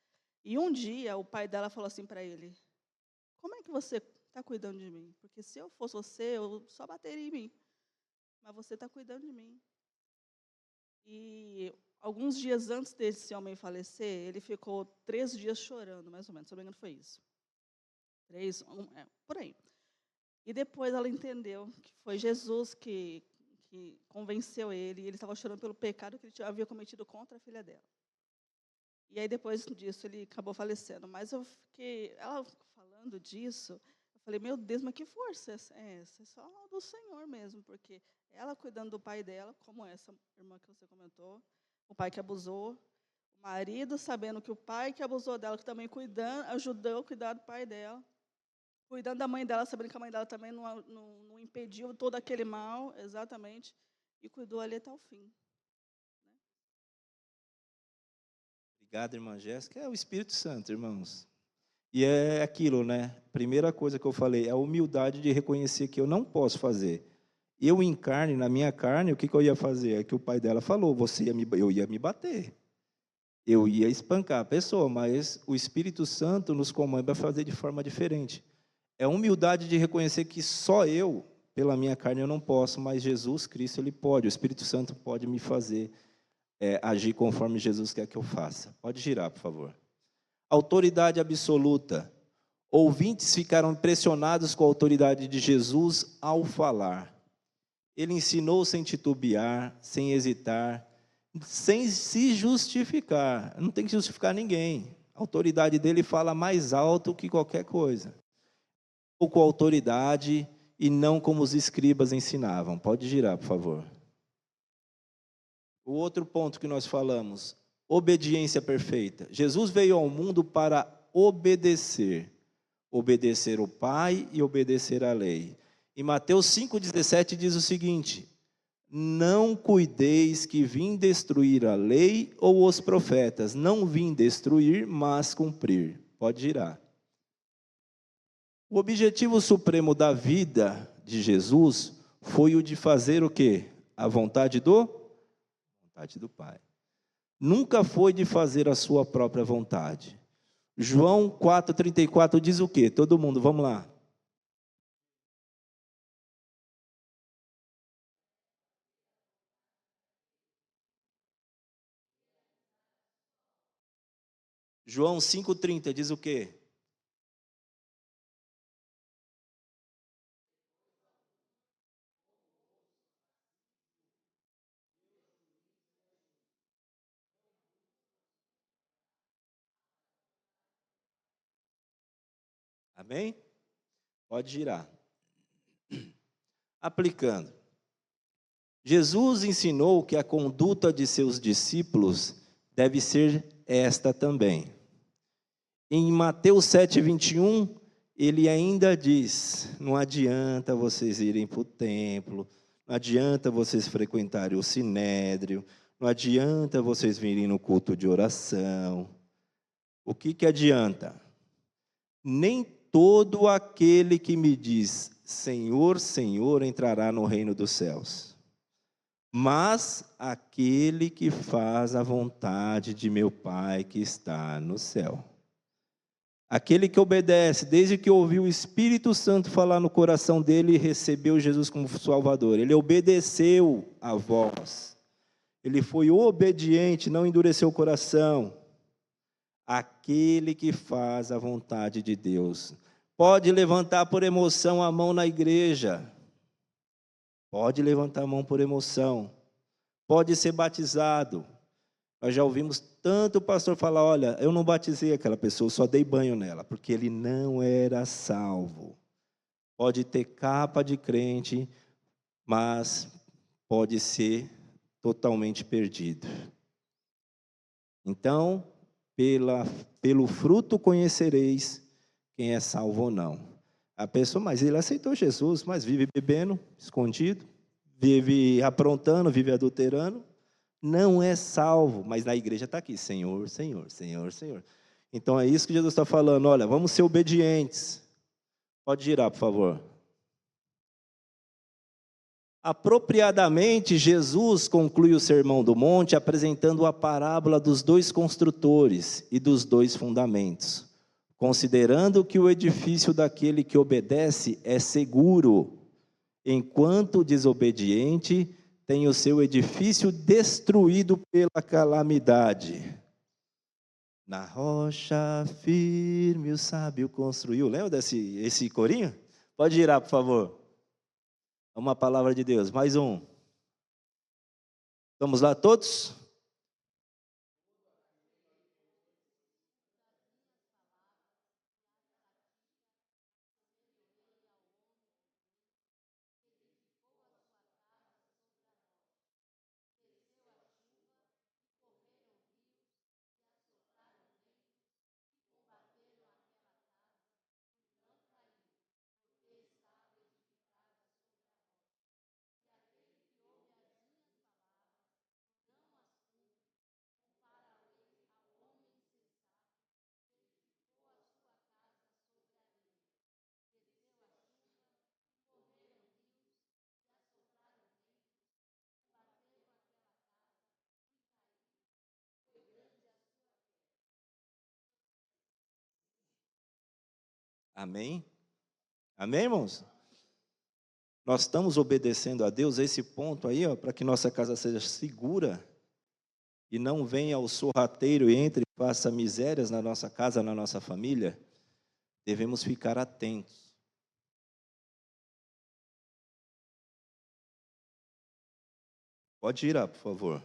Speaker 9: E um dia o pai dela falou assim para ele, como é que você está cuidando de mim? Porque se eu fosse você, eu só bateria em mim. Mas você está cuidando de mim. E alguns dias antes desse homem falecer, ele ficou 3 dias chorando, mais ou menos, se não me engano foi isso. 3, por aí. E depois ela entendeu que foi Jesus que convenceu ele, e ele estava chorando pelo pecado que ele havia cometido contra a filha dela. E aí, depois disso, ele acabou falecendo. Mas ela falando disso, eu falei, meu Deus, mas que força é essa? É só do Senhor mesmo, porque ela cuidando do pai dela, como essa irmã que você comentou, o pai que abusou, o marido, sabendo que o pai que abusou dela, que também cuidando, ajudou a cuidar do pai dela, cuidando da mãe dela, sabendo que a mãe dela também não impediu todo aquele mal, exatamente, e cuidou ali até o fim.
Speaker 1: Obrigado, irmã Jéssica. É o Espírito Santo, irmãos. E é aquilo, né? Primeira coisa que eu falei, é a humildade de reconhecer que eu não posso fazer. Eu em carne, na minha carne, o que eu ia fazer? É que o pai dela falou, eu ia me bater. Eu ia espancar a pessoa, mas o Espírito Santo nos comanda a fazer de forma diferente. É a humildade de reconhecer que só eu, pela minha carne, eu não posso, mas Jesus Cristo, Ele pode. O Espírito Santo pode me fazer agir conforme Jesus quer que eu faça. Pode girar, por favor. Autoridade absoluta. Ouvintes ficaram impressionados com a autoridade de Jesus ao falar. Ele ensinou sem titubear, sem hesitar, sem se justificar. Não tem que justificar ninguém. A autoridade dele fala mais alto que qualquer coisa. Ou com autoridade e não como os escribas ensinavam. Pode girar, por favor. O outro ponto que nós falamos, obediência perfeita. Jesus veio ao mundo para obedecer. Obedecer o Pai e obedecer à lei. Em Mateus 5,17 diz o seguinte: não cuideis que vim destruir a lei ou os profetas. Não vim destruir, mas cumprir. Pode girar. O objetivo supremo da vida de Jesus foi o de fazer o quê? A vontade do Pai. Nunca foi de fazer a sua própria vontade. João 4,34 diz o quê? Todo mundo, vamos lá. João 5,30 diz o quê? Amém? Pode girar. Aplicando. Jesus ensinou que a conduta de seus discípulos deve ser esta também. Em Mateus 7,21, ele ainda diz, não adianta vocês irem para o templo, não adianta vocês frequentarem o sinédrio, não adianta vocês virem no culto de oração. O que adianta? Nem todo aquele que me diz, Senhor, Senhor, entrará no reino dos céus, mas aquele que faz a vontade de meu Pai que está no céu. Aquele que obedece, desde que ouviu o Espírito Santo falar no coração dele e recebeu Jesus como Salvador. Ele obedeceu a voz. Ele foi obediente, não endureceu o coração. Aquele que faz a vontade de Deus. Pode levantar por emoção a mão na igreja. Pode levantar a mão por emoção. Pode ser batizado. Nós já ouvimos tanto o pastor falar, olha, eu não batizei aquela pessoa, só dei banho nela, porque ele não era salvo. Pode ter capa de crente, mas pode ser totalmente perdido. Então, pelo fruto conhecereis quem é salvo ou não. A pessoa, mas ele aceitou Jesus, mas vive bebendo, escondido, vive aprontando, vive adulterando, não é salvo, mas na igreja está aqui, Senhor, Senhor, Senhor, Senhor. Então é isso que Jesus está falando, olha, vamos ser obedientes. Pode girar, por favor. Apropriadamente, Jesus conclui o Sermão do Monte apresentando a parábola dos dois construtores e dos dois fundamentos, considerando que o edifício daquele que obedece é seguro, enquanto o desobediente tem o seu edifício destruído pela calamidade. Na rocha firme o sábio construiu. Lembra esse corinho? Pode girar, por favor. Uma palavra de Deus. Mais um. Vamos lá todos? Amém? Amém, irmãos? Nós estamos obedecendo a Deus a esse ponto aí, ó, para que nossa casa seja segura e não venha o sorrateiro e entre e faça misérias na nossa casa, na nossa família. Devemos ficar atentos. Pode ir, por favor.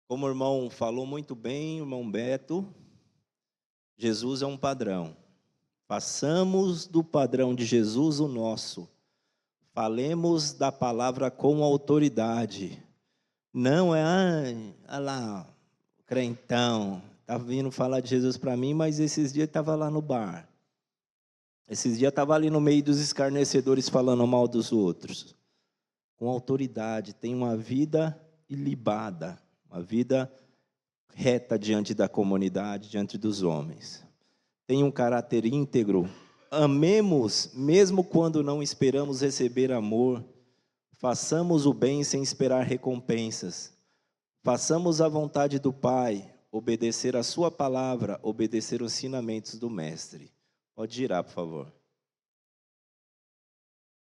Speaker 1: Como o irmão falou muito bem, irmão Beto, Jesus é um padrão. Façamos do padrão de Jesus o nosso. Falemos da palavra com autoridade. Não é, olha lá, crentão, está vindo falar de Jesus para mim, mas esses dias estava lá no bar. Esses dias estava ali no meio dos escarnecedores falando mal dos outros. Com autoridade, tem uma vida ilibada, uma vida reta diante da comunidade, diante dos homens. Tem um caráter íntegro. Amemos, mesmo quando não esperamos receber amor. Façamos o bem sem esperar recompensas. Façamos a vontade do Pai, obedecer a sua palavra, obedecer os ensinamentos do Mestre. Pode girar, por favor.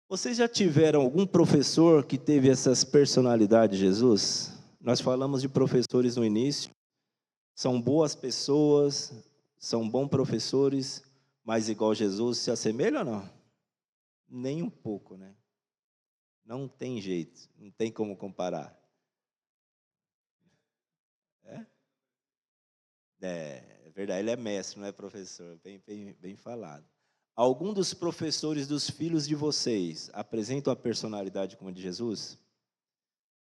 Speaker 1: Vocês já tiveram algum professor que teve essas personalidades de Jesus? Nós falamos de professores no início. São boas pessoas, são bons professores, mas igual Jesus, se assemelha ou não? Nem um pouco, né? Não tem jeito, não tem como comparar. É verdade, ele é mestre, não é professor, bem falado. Algum dos professores dos filhos de vocês apresentam a personalidade como a de Jesus?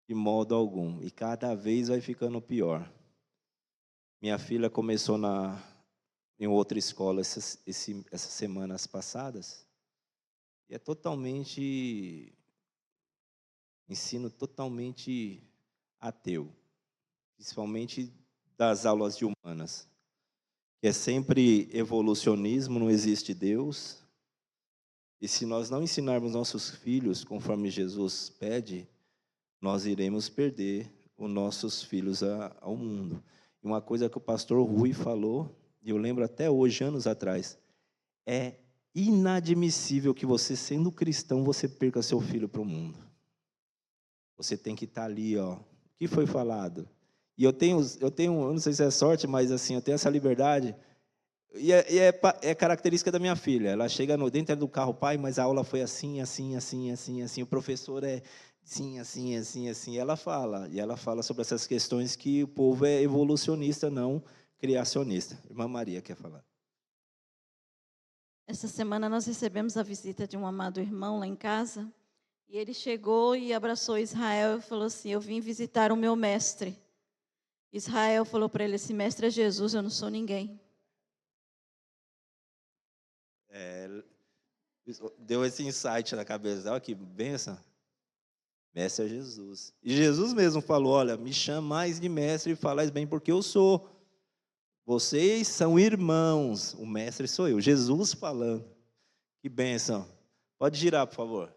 Speaker 1: De modo algum, e cada vez vai ficando pior. Minha filha começou em outra escola essas semanas passadas, e é ensino totalmente ateu, principalmente das aulas de humanas, que é sempre evolucionismo, não existe Deus, e se nós não ensinarmos nossos filhos conforme Jesus pede, nós iremos perder os nossos filhos ao mundo. E uma coisa que o pastor Rui falou, e eu lembro até hoje, anos atrás, é inadmissível que você, sendo cristão, você perca seu filho para o mundo. Você tem que estar ali, ó. O que foi falado? E eu não sei se é sorte, mas assim, eu tenho essa liberdade. E é característica da minha filha. Ela chega dentro do carro, pai, mas a aula foi assim, assim, assim, assim, assim. O professor é assim, assim, assim, assim. Ela fala sobre essas questões que o povo é evolucionista, não criacionista. Irmã Maria quer falar.
Speaker 10: Essa semana nós recebemos a visita de um amado irmão lá em casa. E ele chegou e abraçou Israel e falou assim, eu vim visitar o meu mestre. Israel falou para ele, esse mestre é Jesus, eu não sou ninguém.
Speaker 1: Deu esse insight na cabeça. Olha que bênção. Mestre é Jesus. E Jesus mesmo falou, olha, me chamais de mestre e falais bem porque eu sou. Vocês são irmãos. O mestre sou eu. Jesus falando. Que bênção. Pode girar, por favor.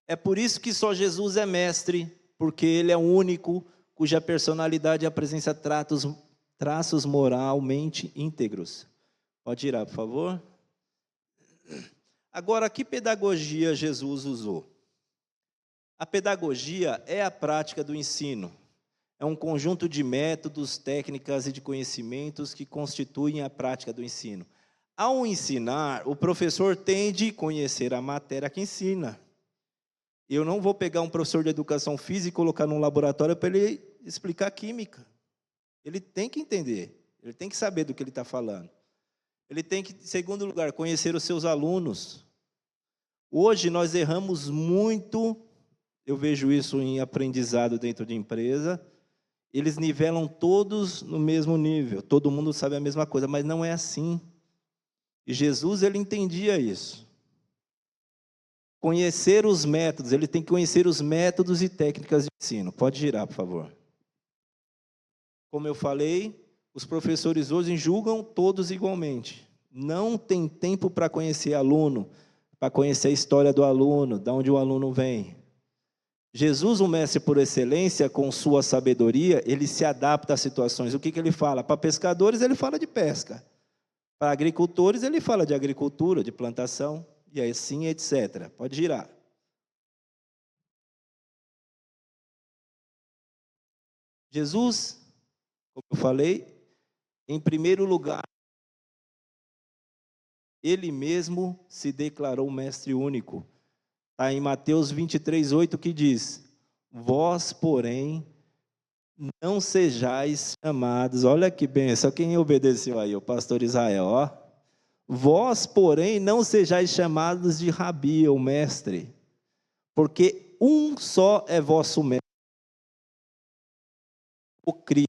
Speaker 1: É por isso que só Jesus é mestre, porque ele é o único cuja personalidade apresenta traços moralmente íntegros. Pode girar, por favor. Agora, que pedagogia Jesus usou? A pedagogia é a prática do ensino. É um conjunto de métodos, técnicas e de conhecimentos que constituem a prática do ensino. Ao ensinar, o professor tem de conhecer a matéria que ensina. Eu não vou pegar um professor de educação física e colocar num laboratório para ele explicar química. Ele tem que entender, ele tem que saber do que ele está falando. Ele tem que, em segundo lugar, conhecer os seus alunos. Hoje nós erramos muito, eu vejo isso em aprendizado dentro de empresa, eles nivelam todos no mesmo nível, todo mundo sabe a mesma coisa, mas não é assim. E Jesus, ele entendia isso. Conhecer os métodos, ele tem que conhecer os métodos e técnicas de ensino. Pode girar, por favor. Como eu falei, os professores hoje julgam todos igualmente. Não tem tempo para conhecer aluno, para conhecer a história do aluno, de onde o aluno vem. Jesus, o mestre por excelência, com sua sabedoria, ele se adapta às situações. O que ele fala? Para pescadores, ele fala de pesca. Para agricultores, ele fala de agricultura, de plantação, e assim, etc. Pode girar. Jesus, como eu falei, em primeiro lugar, ele mesmo se declarou mestre único. Está em Mateus 23:8 que diz: vós, porém, não sejais chamados. Olha que benção, quem obedeceu aí? O pastor Israel, ó. Vós, porém, não sejais chamados de rabi, ou mestre, porque um só é vosso mestre, o Cristo.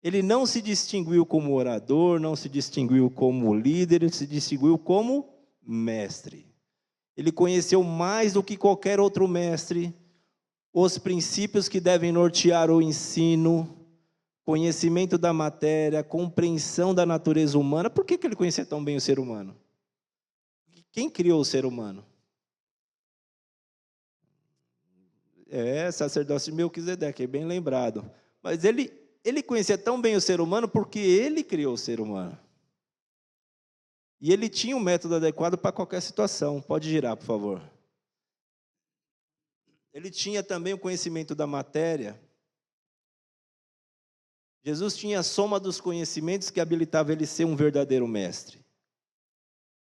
Speaker 1: Ele não se distinguiu como orador, não se distinguiu como líder, ele se distinguiu como mestre. Ele conheceu mais do que qualquer outro mestre os princípios que devem nortear o ensino, conhecimento da matéria, compreensão da natureza humana. Por que ele conhecia tão bem o ser humano? Quem criou o ser humano? Sacerdócio Melquisedeque, bem lembrado. Mas ele conhecia tão bem o ser humano porque ele criou o ser humano. E ele tinha um método adequado para qualquer situação. Pode girar, por favor. Ele tinha também o conhecimento da matéria. Jesus tinha a soma dos conhecimentos que habilitava ele ser um verdadeiro mestre.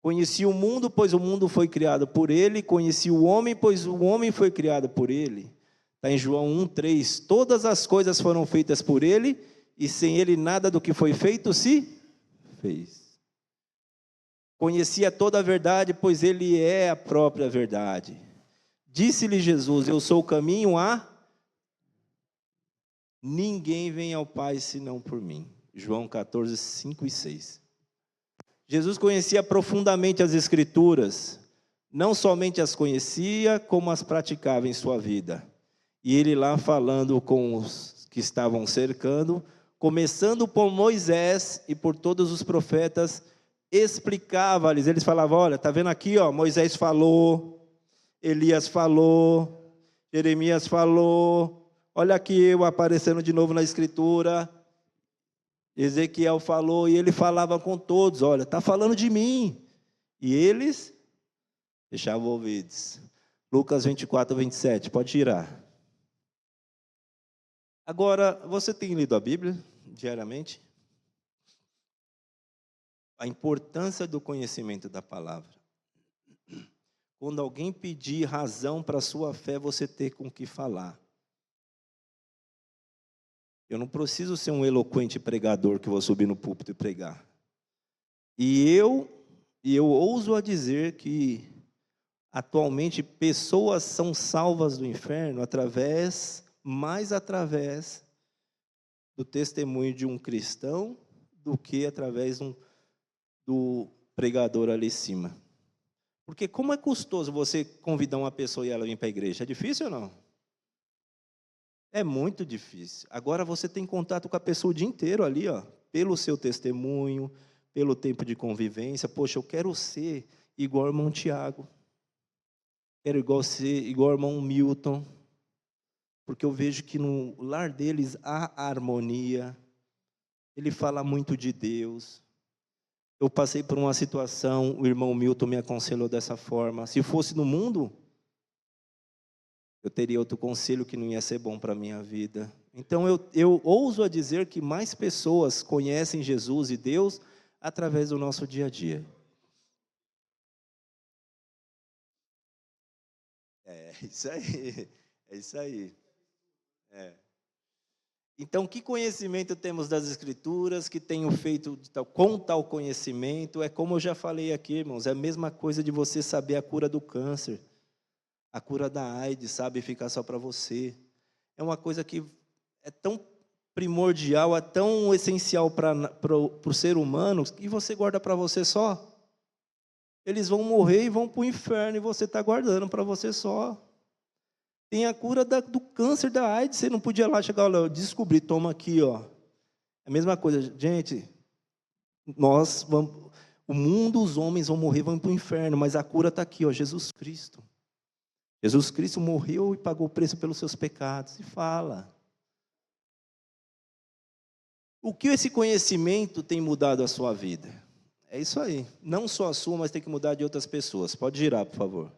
Speaker 1: Conhecia o mundo, pois o mundo foi criado por ele. Conhecia o homem, pois o homem foi criado por ele. Está em João 1:3. Todas as coisas foram feitas por ele, e sem ele nada do que foi feito se fez. Conhecia toda a verdade, pois ele é a própria verdade. Disse-lhe Jesus: eu sou o caminho ninguém vem ao Pai senão por mim. João 14:5 e 6. Jesus conhecia profundamente as Escrituras. Não somente as conhecia, como as praticava em sua vida. E ele lá falando com os que estavam cercando, começando por Moisés e por todos os profetas, explicava-lhes. Eles falavam: olha, está vendo aqui, ó, Moisés falou, Elias falou, Jeremias falou, olha aqui eu aparecendo de novo na Escritura, Ezequiel falou, e ele falava com todos: olha, está falando de mim. E eles fechavam ouvidos. Lucas 24:27, pode tirar. Agora, você tem lido a Bíblia diariamente? A importância do conhecimento da palavra. Quando alguém pedir razão para a sua fé, você ter com o que falar. Eu não preciso ser um eloquente pregador que vou subir no púlpito e pregar. E eu ouso a dizer que atualmente pessoas são salvas do inferno mais através do testemunho de um cristão do que através do pregador ali em cima. Porque como é custoso você convidar uma pessoa e ela vir para a igreja? É difícil ou não? É muito difícil. Agora você tem contato com a pessoa o dia inteiro ali, ó, pelo seu testemunho, pelo tempo de convivência. Poxa, eu quero ser igual ao irmão Tiago. Quero ser igual ao irmão Milton. Porque eu vejo que no lar deles há harmonia. Ele fala muito de Deus. Eu passei por uma situação, o irmão Milton me aconselhou dessa forma. Se fosse no mundo, eu teria outro conselho que não ia ser bom para a minha vida. Então, eu ouso a dizer que mais pessoas conhecem Jesus e Deus através do nosso dia a dia. É isso aí, é isso aí. Então, que conhecimento temos das Escrituras, que tenho feito com tal conhecimento? É como eu já falei aqui, irmãos, é a mesma coisa de você saber a cura do câncer, a cura da AIDS, sabe, ficar só para você. É uma coisa que é tão primordial, é tão essencial para o ser humano, que você guarda para você só. Eles vão morrer e vão para o inferno, e você está guardando para você só. Tem a cura do câncer, da AIDS, você não podia lá chegar, olha, eu descobri, toma aqui, ó. É a mesma coisa, gente, O mundo, os homens vão morrer, vão para o inferno, mas a cura está aqui, ó, Jesus Cristo. Jesus Cristo morreu e pagou o preço pelos seus pecados. E fala. O que esse conhecimento tem mudado a sua vida? É isso aí. Não só a sua, mas tem que mudar de outras pessoas. Pode girar, por favor.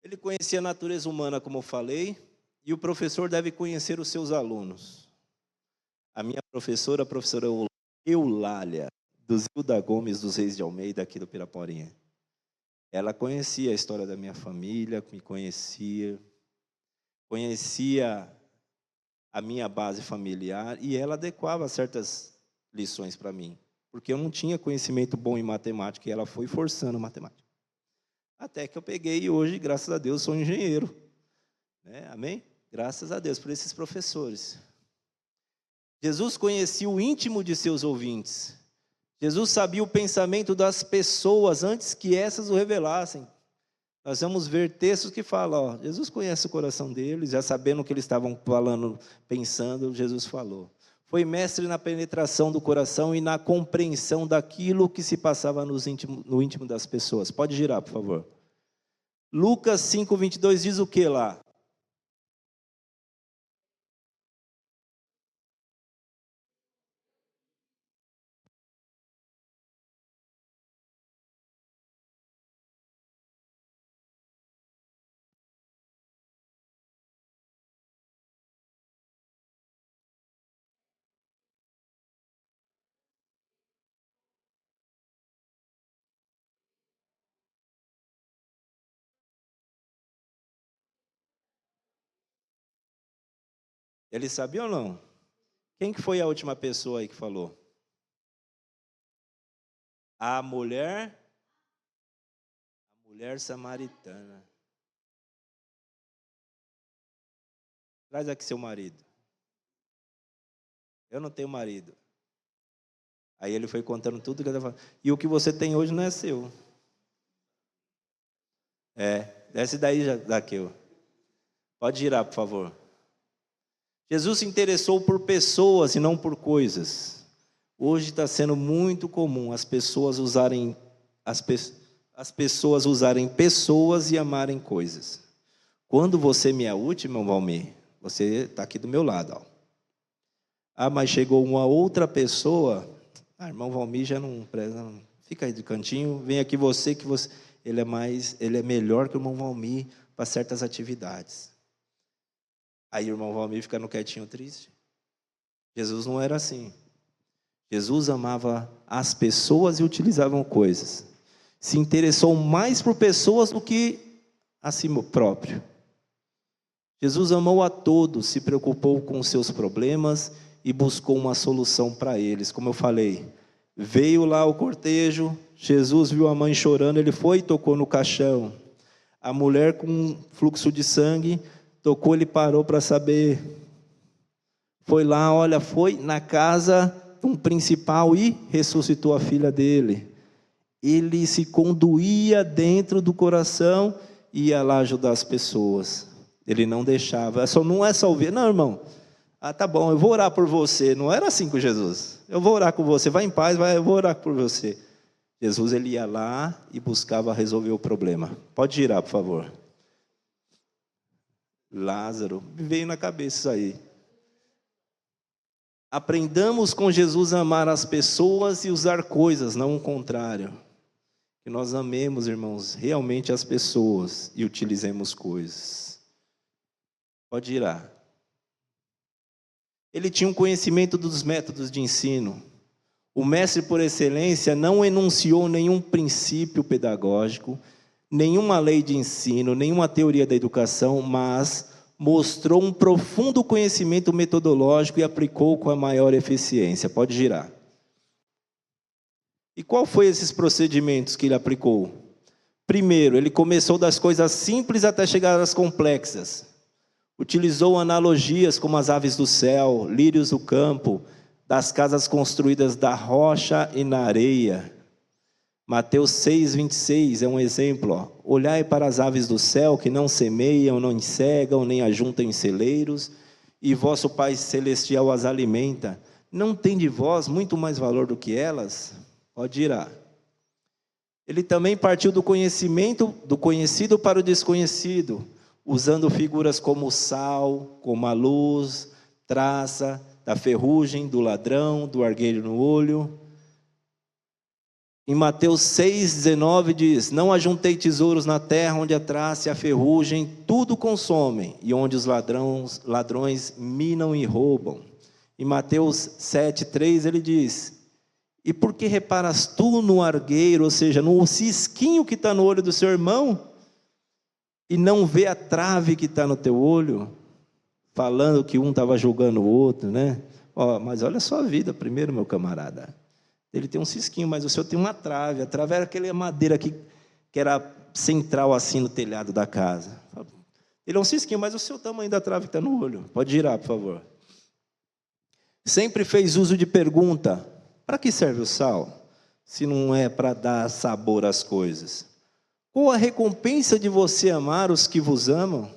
Speaker 1: Ele conhecia a natureza humana, como eu falei, e o professor deve conhecer os seus alunos. A minha professora, a professora Eulália, do Zilda Gomes, dos Reis de Almeida, aqui do Piraporinha. Ela conhecia a história da minha família, me conhecia a minha base familiar, e ela adequava certas lições para mim, porque eu não tinha conhecimento bom em matemática, e ela foi forçando matemática. Até que eu peguei, e hoje, graças a Deus, sou engenheiro. Né? Amém? Graças a Deus por esses professores. Jesus conhecia o íntimo de seus ouvintes. Jesus sabia o pensamento das pessoas antes que essas o revelassem. Nós vamos ver textos que falam, ó, Jesus conhece o coração deles, já sabendo o que eles estavam falando, pensando, Jesus falou. Foi mestre na penetração do coração e na compreensão daquilo que se passava no íntimo das pessoas. Pode girar, por favor. Lucas 5:22 diz o que lá? Ele sabia ou não? Quem que foi a última pessoa aí que falou? A mulher samaritana. Traz aqui seu marido. Eu não tenho marido. Aí ele foi contando tudo que ele estava falando. E o que você tem hoje não é seu. Desce daí, Zaqueu. Pode girar, por favor. Jesus se interessou por pessoas e não por coisas. Hoje está sendo muito comum as pessoas usarem pessoas e amarem coisas. Quando você me é útil, irmão Valmir, você está aqui do meu lado. Ó. Ah, mas chegou uma outra pessoa. Ah, irmão Valmir já não presta. Fica aí de cantinho. Vem aqui você que você. Ele é melhor que o irmão Valmir para certas atividades. Aí o irmão Valmir fica no quietinho triste. Jesus não era assim. Jesus amava as pessoas e utilizava coisas. Se interessou mais por pessoas do que a si próprio. Jesus amou a todos, se preocupou com os seus problemas e buscou uma solução para eles. Como eu falei, veio lá o cortejo, Jesus viu a mãe chorando, ele foi e tocou no caixão. A mulher com fluxo de sangue tocou, ele parou para saber. Foi lá, olha, foi na casa de um principal e ressuscitou a filha dele. Ele se conduía dentro do coração e ia lá ajudar as pessoas. Ele não deixava. Não é só ouvir. Não, irmão. Ah, tá bom, eu vou orar por você. Não era assim com Jesus. Eu vou orar com você. Vai em paz, eu vou orar por você. Jesus, ele ia lá e buscava resolver o problema. Pode girar, por favor. Lázaro, me veio na cabeça isso aí. Aprendamos com Jesus a amar as pessoas e usar coisas, não o contrário. Que nós amemos, irmãos, realmente as pessoas e utilizemos coisas. Pode girar. Ele tinha um conhecimento dos métodos de ensino. O mestre por excelência não enunciou nenhum princípio pedagógico, nenhuma lei de ensino, nenhuma teoria da educação, mas mostrou um profundo conhecimento metodológico e aplicou com a maior eficiência. Pode girar. E qual foi esses procedimentos que ele aplicou? Primeiro, ele começou das coisas simples até chegar às complexas. Utilizou analogias como as aves do céu, lírios do campo, das casas construídas da rocha e na areia. Mateus 6:26 é um exemplo. Ó. Olhai para as aves do céu, que não semeiam, não encegam, nem ajuntam em celeiros, e vosso Pai Celestial as alimenta. Não tem de vós muito mais valor do que elas? Pode girar. Ele também partiu do conhecimento, do conhecido para o desconhecido, usando figuras como o sal, como a luz, traça, da ferrugem, do ladrão, do argueiro no olho. Em Mateus 6,19 diz: não ajuntei tesouros na terra, onde a traça e a ferrugem tudo consomem, e onde os ladrões minam e roubam. Em Mateus 7,3 ele diz: e por que reparas tu no argueiro, ou seja, no cisquinho que está no olho do seu irmão, e não vê a trave que está no teu olho? Falando que um estava julgando o outro, né? Mas olha só a vida primeiro, meu camarada. Ele tem um cisquinho, mas o senhor tem uma trave. A trave era aquela madeira que era central assim no telhado da casa. Ele é um cisquinho, mas o seu tamanho da trave está no olho. Pode girar, por favor. Sempre fez uso de pergunta: para que serve o sal, se não é para dar sabor às coisas? Qual a recompensa de você amar os que vos amam?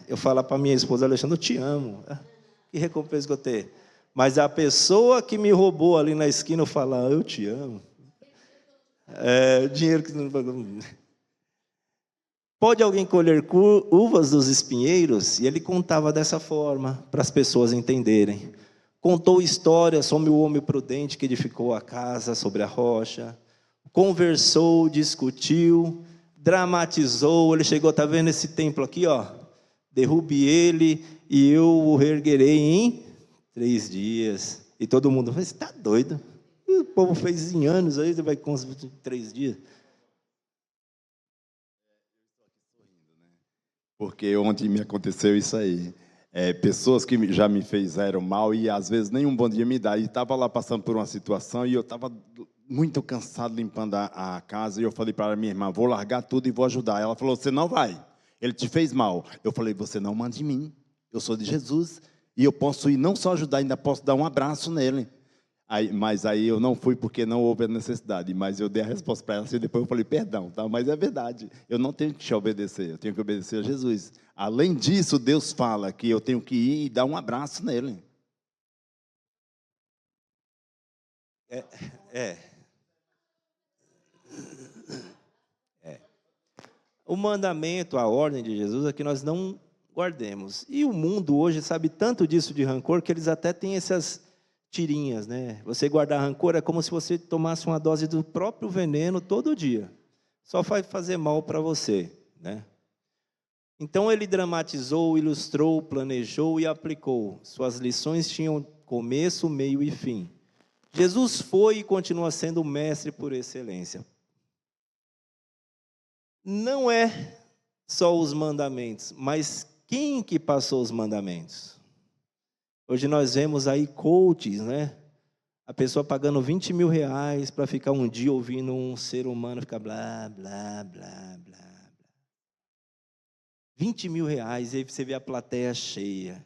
Speaker 1: Eu falo para minha esposa Alexandre: eu te amo. Que recompensa que eu tenho? Mas a pessoa que me roubou ali na esquina, eu falo: eu te amo. O dinheiro que não pagou. Pode alguém colher uvas dos espinheiros? E ele contava dessa forma, para as pessoas entenderem. Contou histórias sobre o homem prudente que edificou a casa sobre a rocha. Conversou, discutiu, dramatizou. Ele chegou: está vendo esse templo aqui, ó? Derrube ele e eu o reerguerei em 3 dias. E todo mundo: você está doido? E o povo fez em anos, aí você vai construir em 3 dias.
Speaker 7: Porque ontem me aconteceu isso aí. Pessoas que já me fizeram mal e às vezes nem um bom dia me dá. E estava lá passando por uma situação e eu estava muito cansado limpando a casa. E eu falei para a minha irmã: vou largar tudo e vou ajudar. Ela falou: você não vai, ele te fez mal. Eu falei: você não manda em mim, eu sou de Jesus. E eu posso ir não só ajudar, ainda posso dar um abraço nele. Mas aí eu não fui porque não houve a necessidade. Mas eu dei a resposta para ela e depois eu falei: perdão, tá? Mas é verdade, eu não tenho que te obedecer, eu tenho que obedecer a Jesus. Além disso, Deus fala que eu tenho que ir e dar um abraço nele.
Speaker 1: O mandamento, a ordem de Jesus é que nós não guardemos. E o mundo hoje sabe tanto disso de rancor que eles até têm essas tirinhas, né? Você guardar rancor é como se você tomasse uma dose do próprio veneno todo dia. Só vai fazer mal para você, né? Então ele dramatizou, ilustrou, planejou e aplicou. Suas lições tinham começo, meio e fim. Jesus foi e continua sendo o mestre por excelência. Não é só os mandamentos, mas quem que passou os mandamentos? Hoje nós vemos aí coaches, né? A pessoa pagando 20 mil reais para ficar um dia ouvindo um ser humano ficar blá, blá, blá, blá, blá. 20 mil reais, e aí você vê a plateia cheia.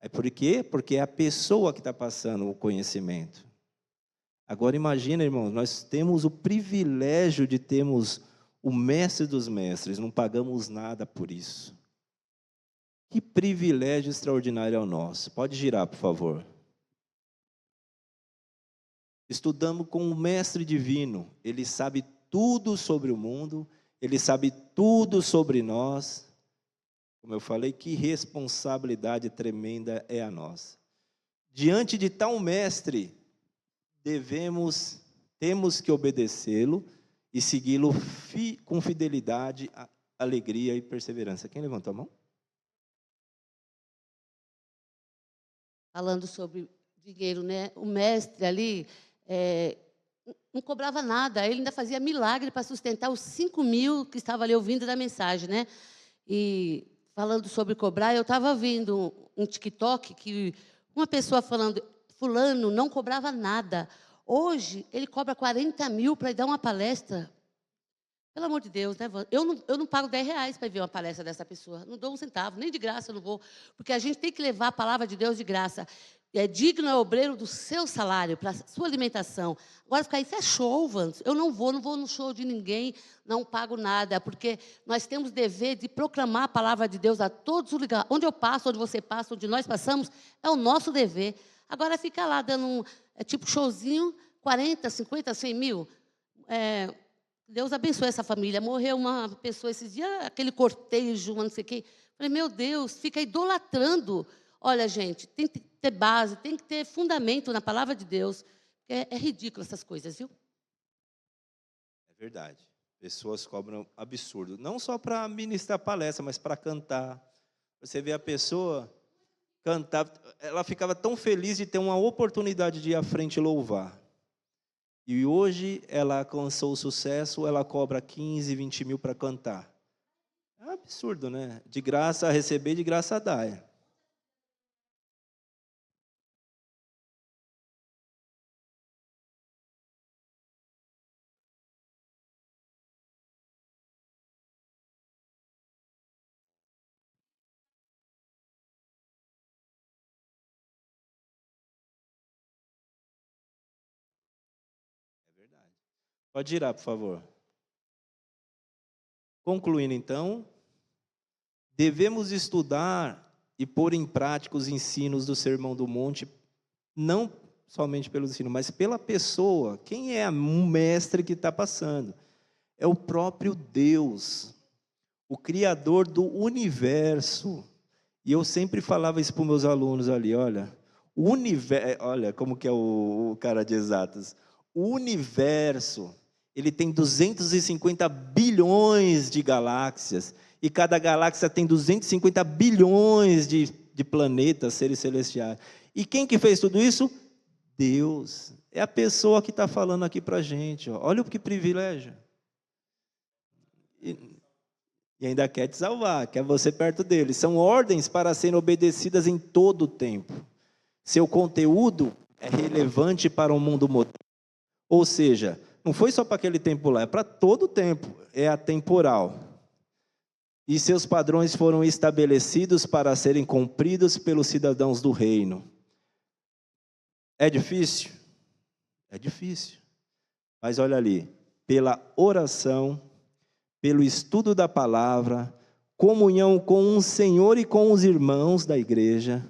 Speaker 1: É por quê? Porque é a pessoa que está passando o conhecimento. Agora imagina, irmãos, nós temos o privilégio de termos o mestre dos mestres, não pagamos nada por isso. Que privilégio extraordinário é o nosso. Pode girar, por favor. Estudamos com o mestre divino. Ele sabe tudo sobre o mundo, ele sabe tudo sobre nós. Como eu falei, que responsabilidade tremenda é a nossa. Diante de tal mestre, temos que obedecê-lo e segui-lo com fidelidade, alegria e perseverança. Quem levantou a mão?
Speaker 3: Falando sobre dinheiro, né? O mestre ali não cobrava nada, ele ainda fazia milagre para sustentar os 5.000 que estavam ali ouvindo da mensagem, né? E falando sobre cobrar, eu estava vendo um TikTok que uma pessoa falando: fulano não cobrava nada. Hoje, ele cobra 40 mil para dar uma palestra. Pelo amor de Deus, né? Eu não pago 10 reais para ver uma palestra dessa pessoa. Não dou um centavo, nem de graça eu não vou. Porque a gente tem que levar a palavra de Deus de graça. Digno é o obreiro do seu salário, para a sua alimentação. Agora, ficar isso é show, Vans. Eu não vou no show de ninguém, não pago nada, porque nós temos dever de proclamar a palavra de Deus a todos os lugares. Onde eu passo, onde você passa, onde nós passamos, é o nosso dever. Agora, ficar lá dando tipo showzinho, 40, 50, 100 mil. Deus abençoe essa família. Morreu uma pessoa esses dias, aquele cortejo, não sei o quê. Falei, meu Deus, fica idolatrando. Olha, gente, tem que ter base, tem que ter fundamento na palavra de Deus. É ridículo essas coisas, viu?
Speaker 1: É verdade. Pessoas cobram absurdo. Não só para ministrar palestra, mas para cantar. Você vê a pessoa cantar, ela ficava tão feliz de ter uma oportunidade de ir à frente e louvar. E hoje ela alcançou o sucesso, ela cobra 15, 20 mil para cantar. É um absurdo, né? De graça a receber, de graça a dar. Pode girar, por favor. Concluindo, então, devemos estudar e pôr em prática os ensinos do Sermão do Monte, não somente pelo ensino, mas pela pessoa. Quem é o mestre que está passando? É o próprio Deus, o Criador do universo. E eu sempre falava isso para os meus alunos ali, olha, o universo, olha como que é o cara de exatas. O universo, ele tem 250 bilhões de galáxias, e cada galáxia tem 250 bilhões de planetas, seres celestiais. E quem que fez tudo isso? Deus. É a pessoa que está falando aqui para a gente. Ó. Olha o que privilégio. E ainda quer te salvar, quer você perto dele. São ordens para serem obedecidas em todo o tempo. Seu conteúdo é relevante para o mundo moderno. Ou seja, não foi só para aquele tempo lá, é para todo o tempo, é atemporal. E seus padrões foram estabelecidos para serem cumpridos pelos cidadãos do reino. É difícil? É difícil. Mas olha ali, pela oração, pelo estudo da palavra, comunhão com o Senhor e com os irmãos da igreja,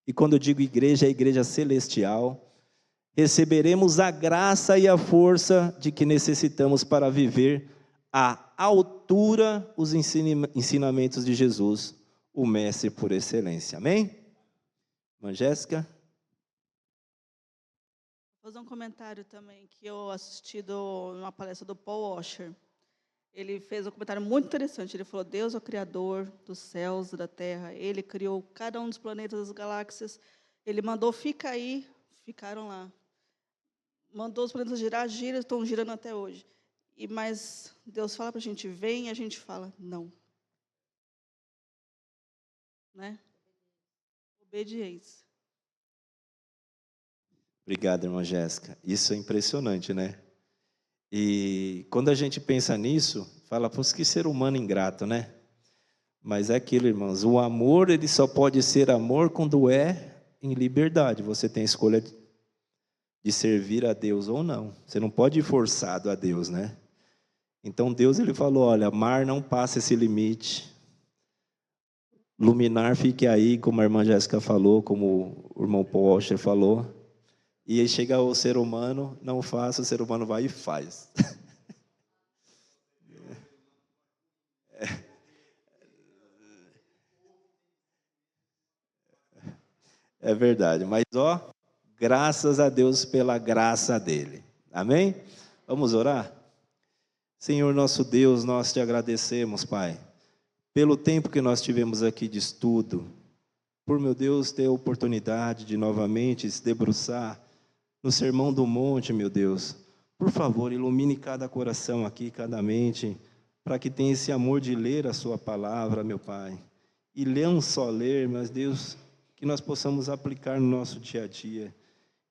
Speaker 1: e quando eu digo igreja, é a igreja celestial, receberemos a graça e a força de que necessitamos para viver à altura os ensinamentos de Jesus, o mestre por excelência. Amém? Irmã Jéssica?
Speaker 9: Vou fazer um comentário também, que eu assisti numa palestra do Paul Washer. Ele fez um comentário muito interessante. Ele falou, Deus é o Criador dos céus e da terra. Ele criou cada um dos planetas, das galáxias. Ele mandou, fica aí, ficaram lá. Mandou os planetas girar, estão girando até hoje. Mas Deus fala para a gente, vem, e a gente fala, não. Né? Obediência.
Speaker 1: Obrigado, irmã Jéssica. Isso é impressionante, né? E quando a gente pensa nisso, fala, pô, que ser humano ingrato, né? Mas é aquilo, irmãos, o amor, ele só pode ser amor quando é em liberdade. Você tem a escolha de servir a Deus ou não. Você não pode ir forçado a Deus, né? Então Deus, ele falou, olha, mar não passa esse limite. Luminar fique aí, como a irmã Jéssica falou, como o irmão Paul Washer falou. E aí chega o ser humano, não faça, o ser humano vai e faz. É verdade, mas ó, graças a Deus pela graça dele. Amém? Vamos orar? Senhor nosso Deus, nós te agradecemos, Pai, pelo tempo que nós tivemos aqui de estudo, por, meu Deus, ter a oportunidade de novamente se debruçar no Sermão do Monte, meu Deus. Por favor, ilumine cada coração aqui, cada mente, para que tenha esse amor de ler a sua palavra, meu Pai. E não só ler, mas, Deus, que nós possamos aplicar no nosso dia a dia.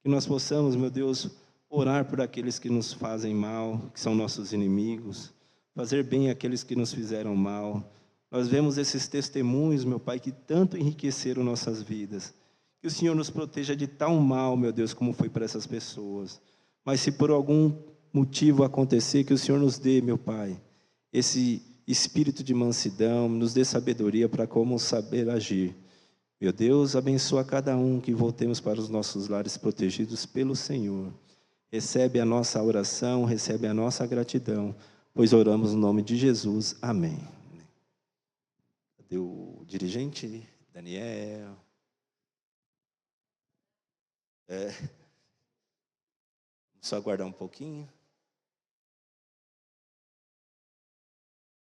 Speaker 1: Que nós possamos, meu Deus, orar por aqueles que nos fazem mal, que são nossos inimigos. Fazer bem àqueles que nos fizeram mal. Nós vemos esses testemunhos, meu Pai, que tanto enriqueceram nossas vidas. Que o Senhor nos proteja de tal mal, meu Deus, como foi para essas pessoas. Mas se por algum motivo acontecer, que o Senhor nos dê, meu Pai, esse espírito de mansidão, nos dê sabedoria para como saber agir. Meu Deus, abençoa cada um, que voltemos para os nossos lares protegidos pelo Senhor. recebe a nossa oração, recebe a nossa gratidão, pois oramos no nome de Jesus. Amém. Cadê o dirigente? Daniel. Só aguardar um pouquinho.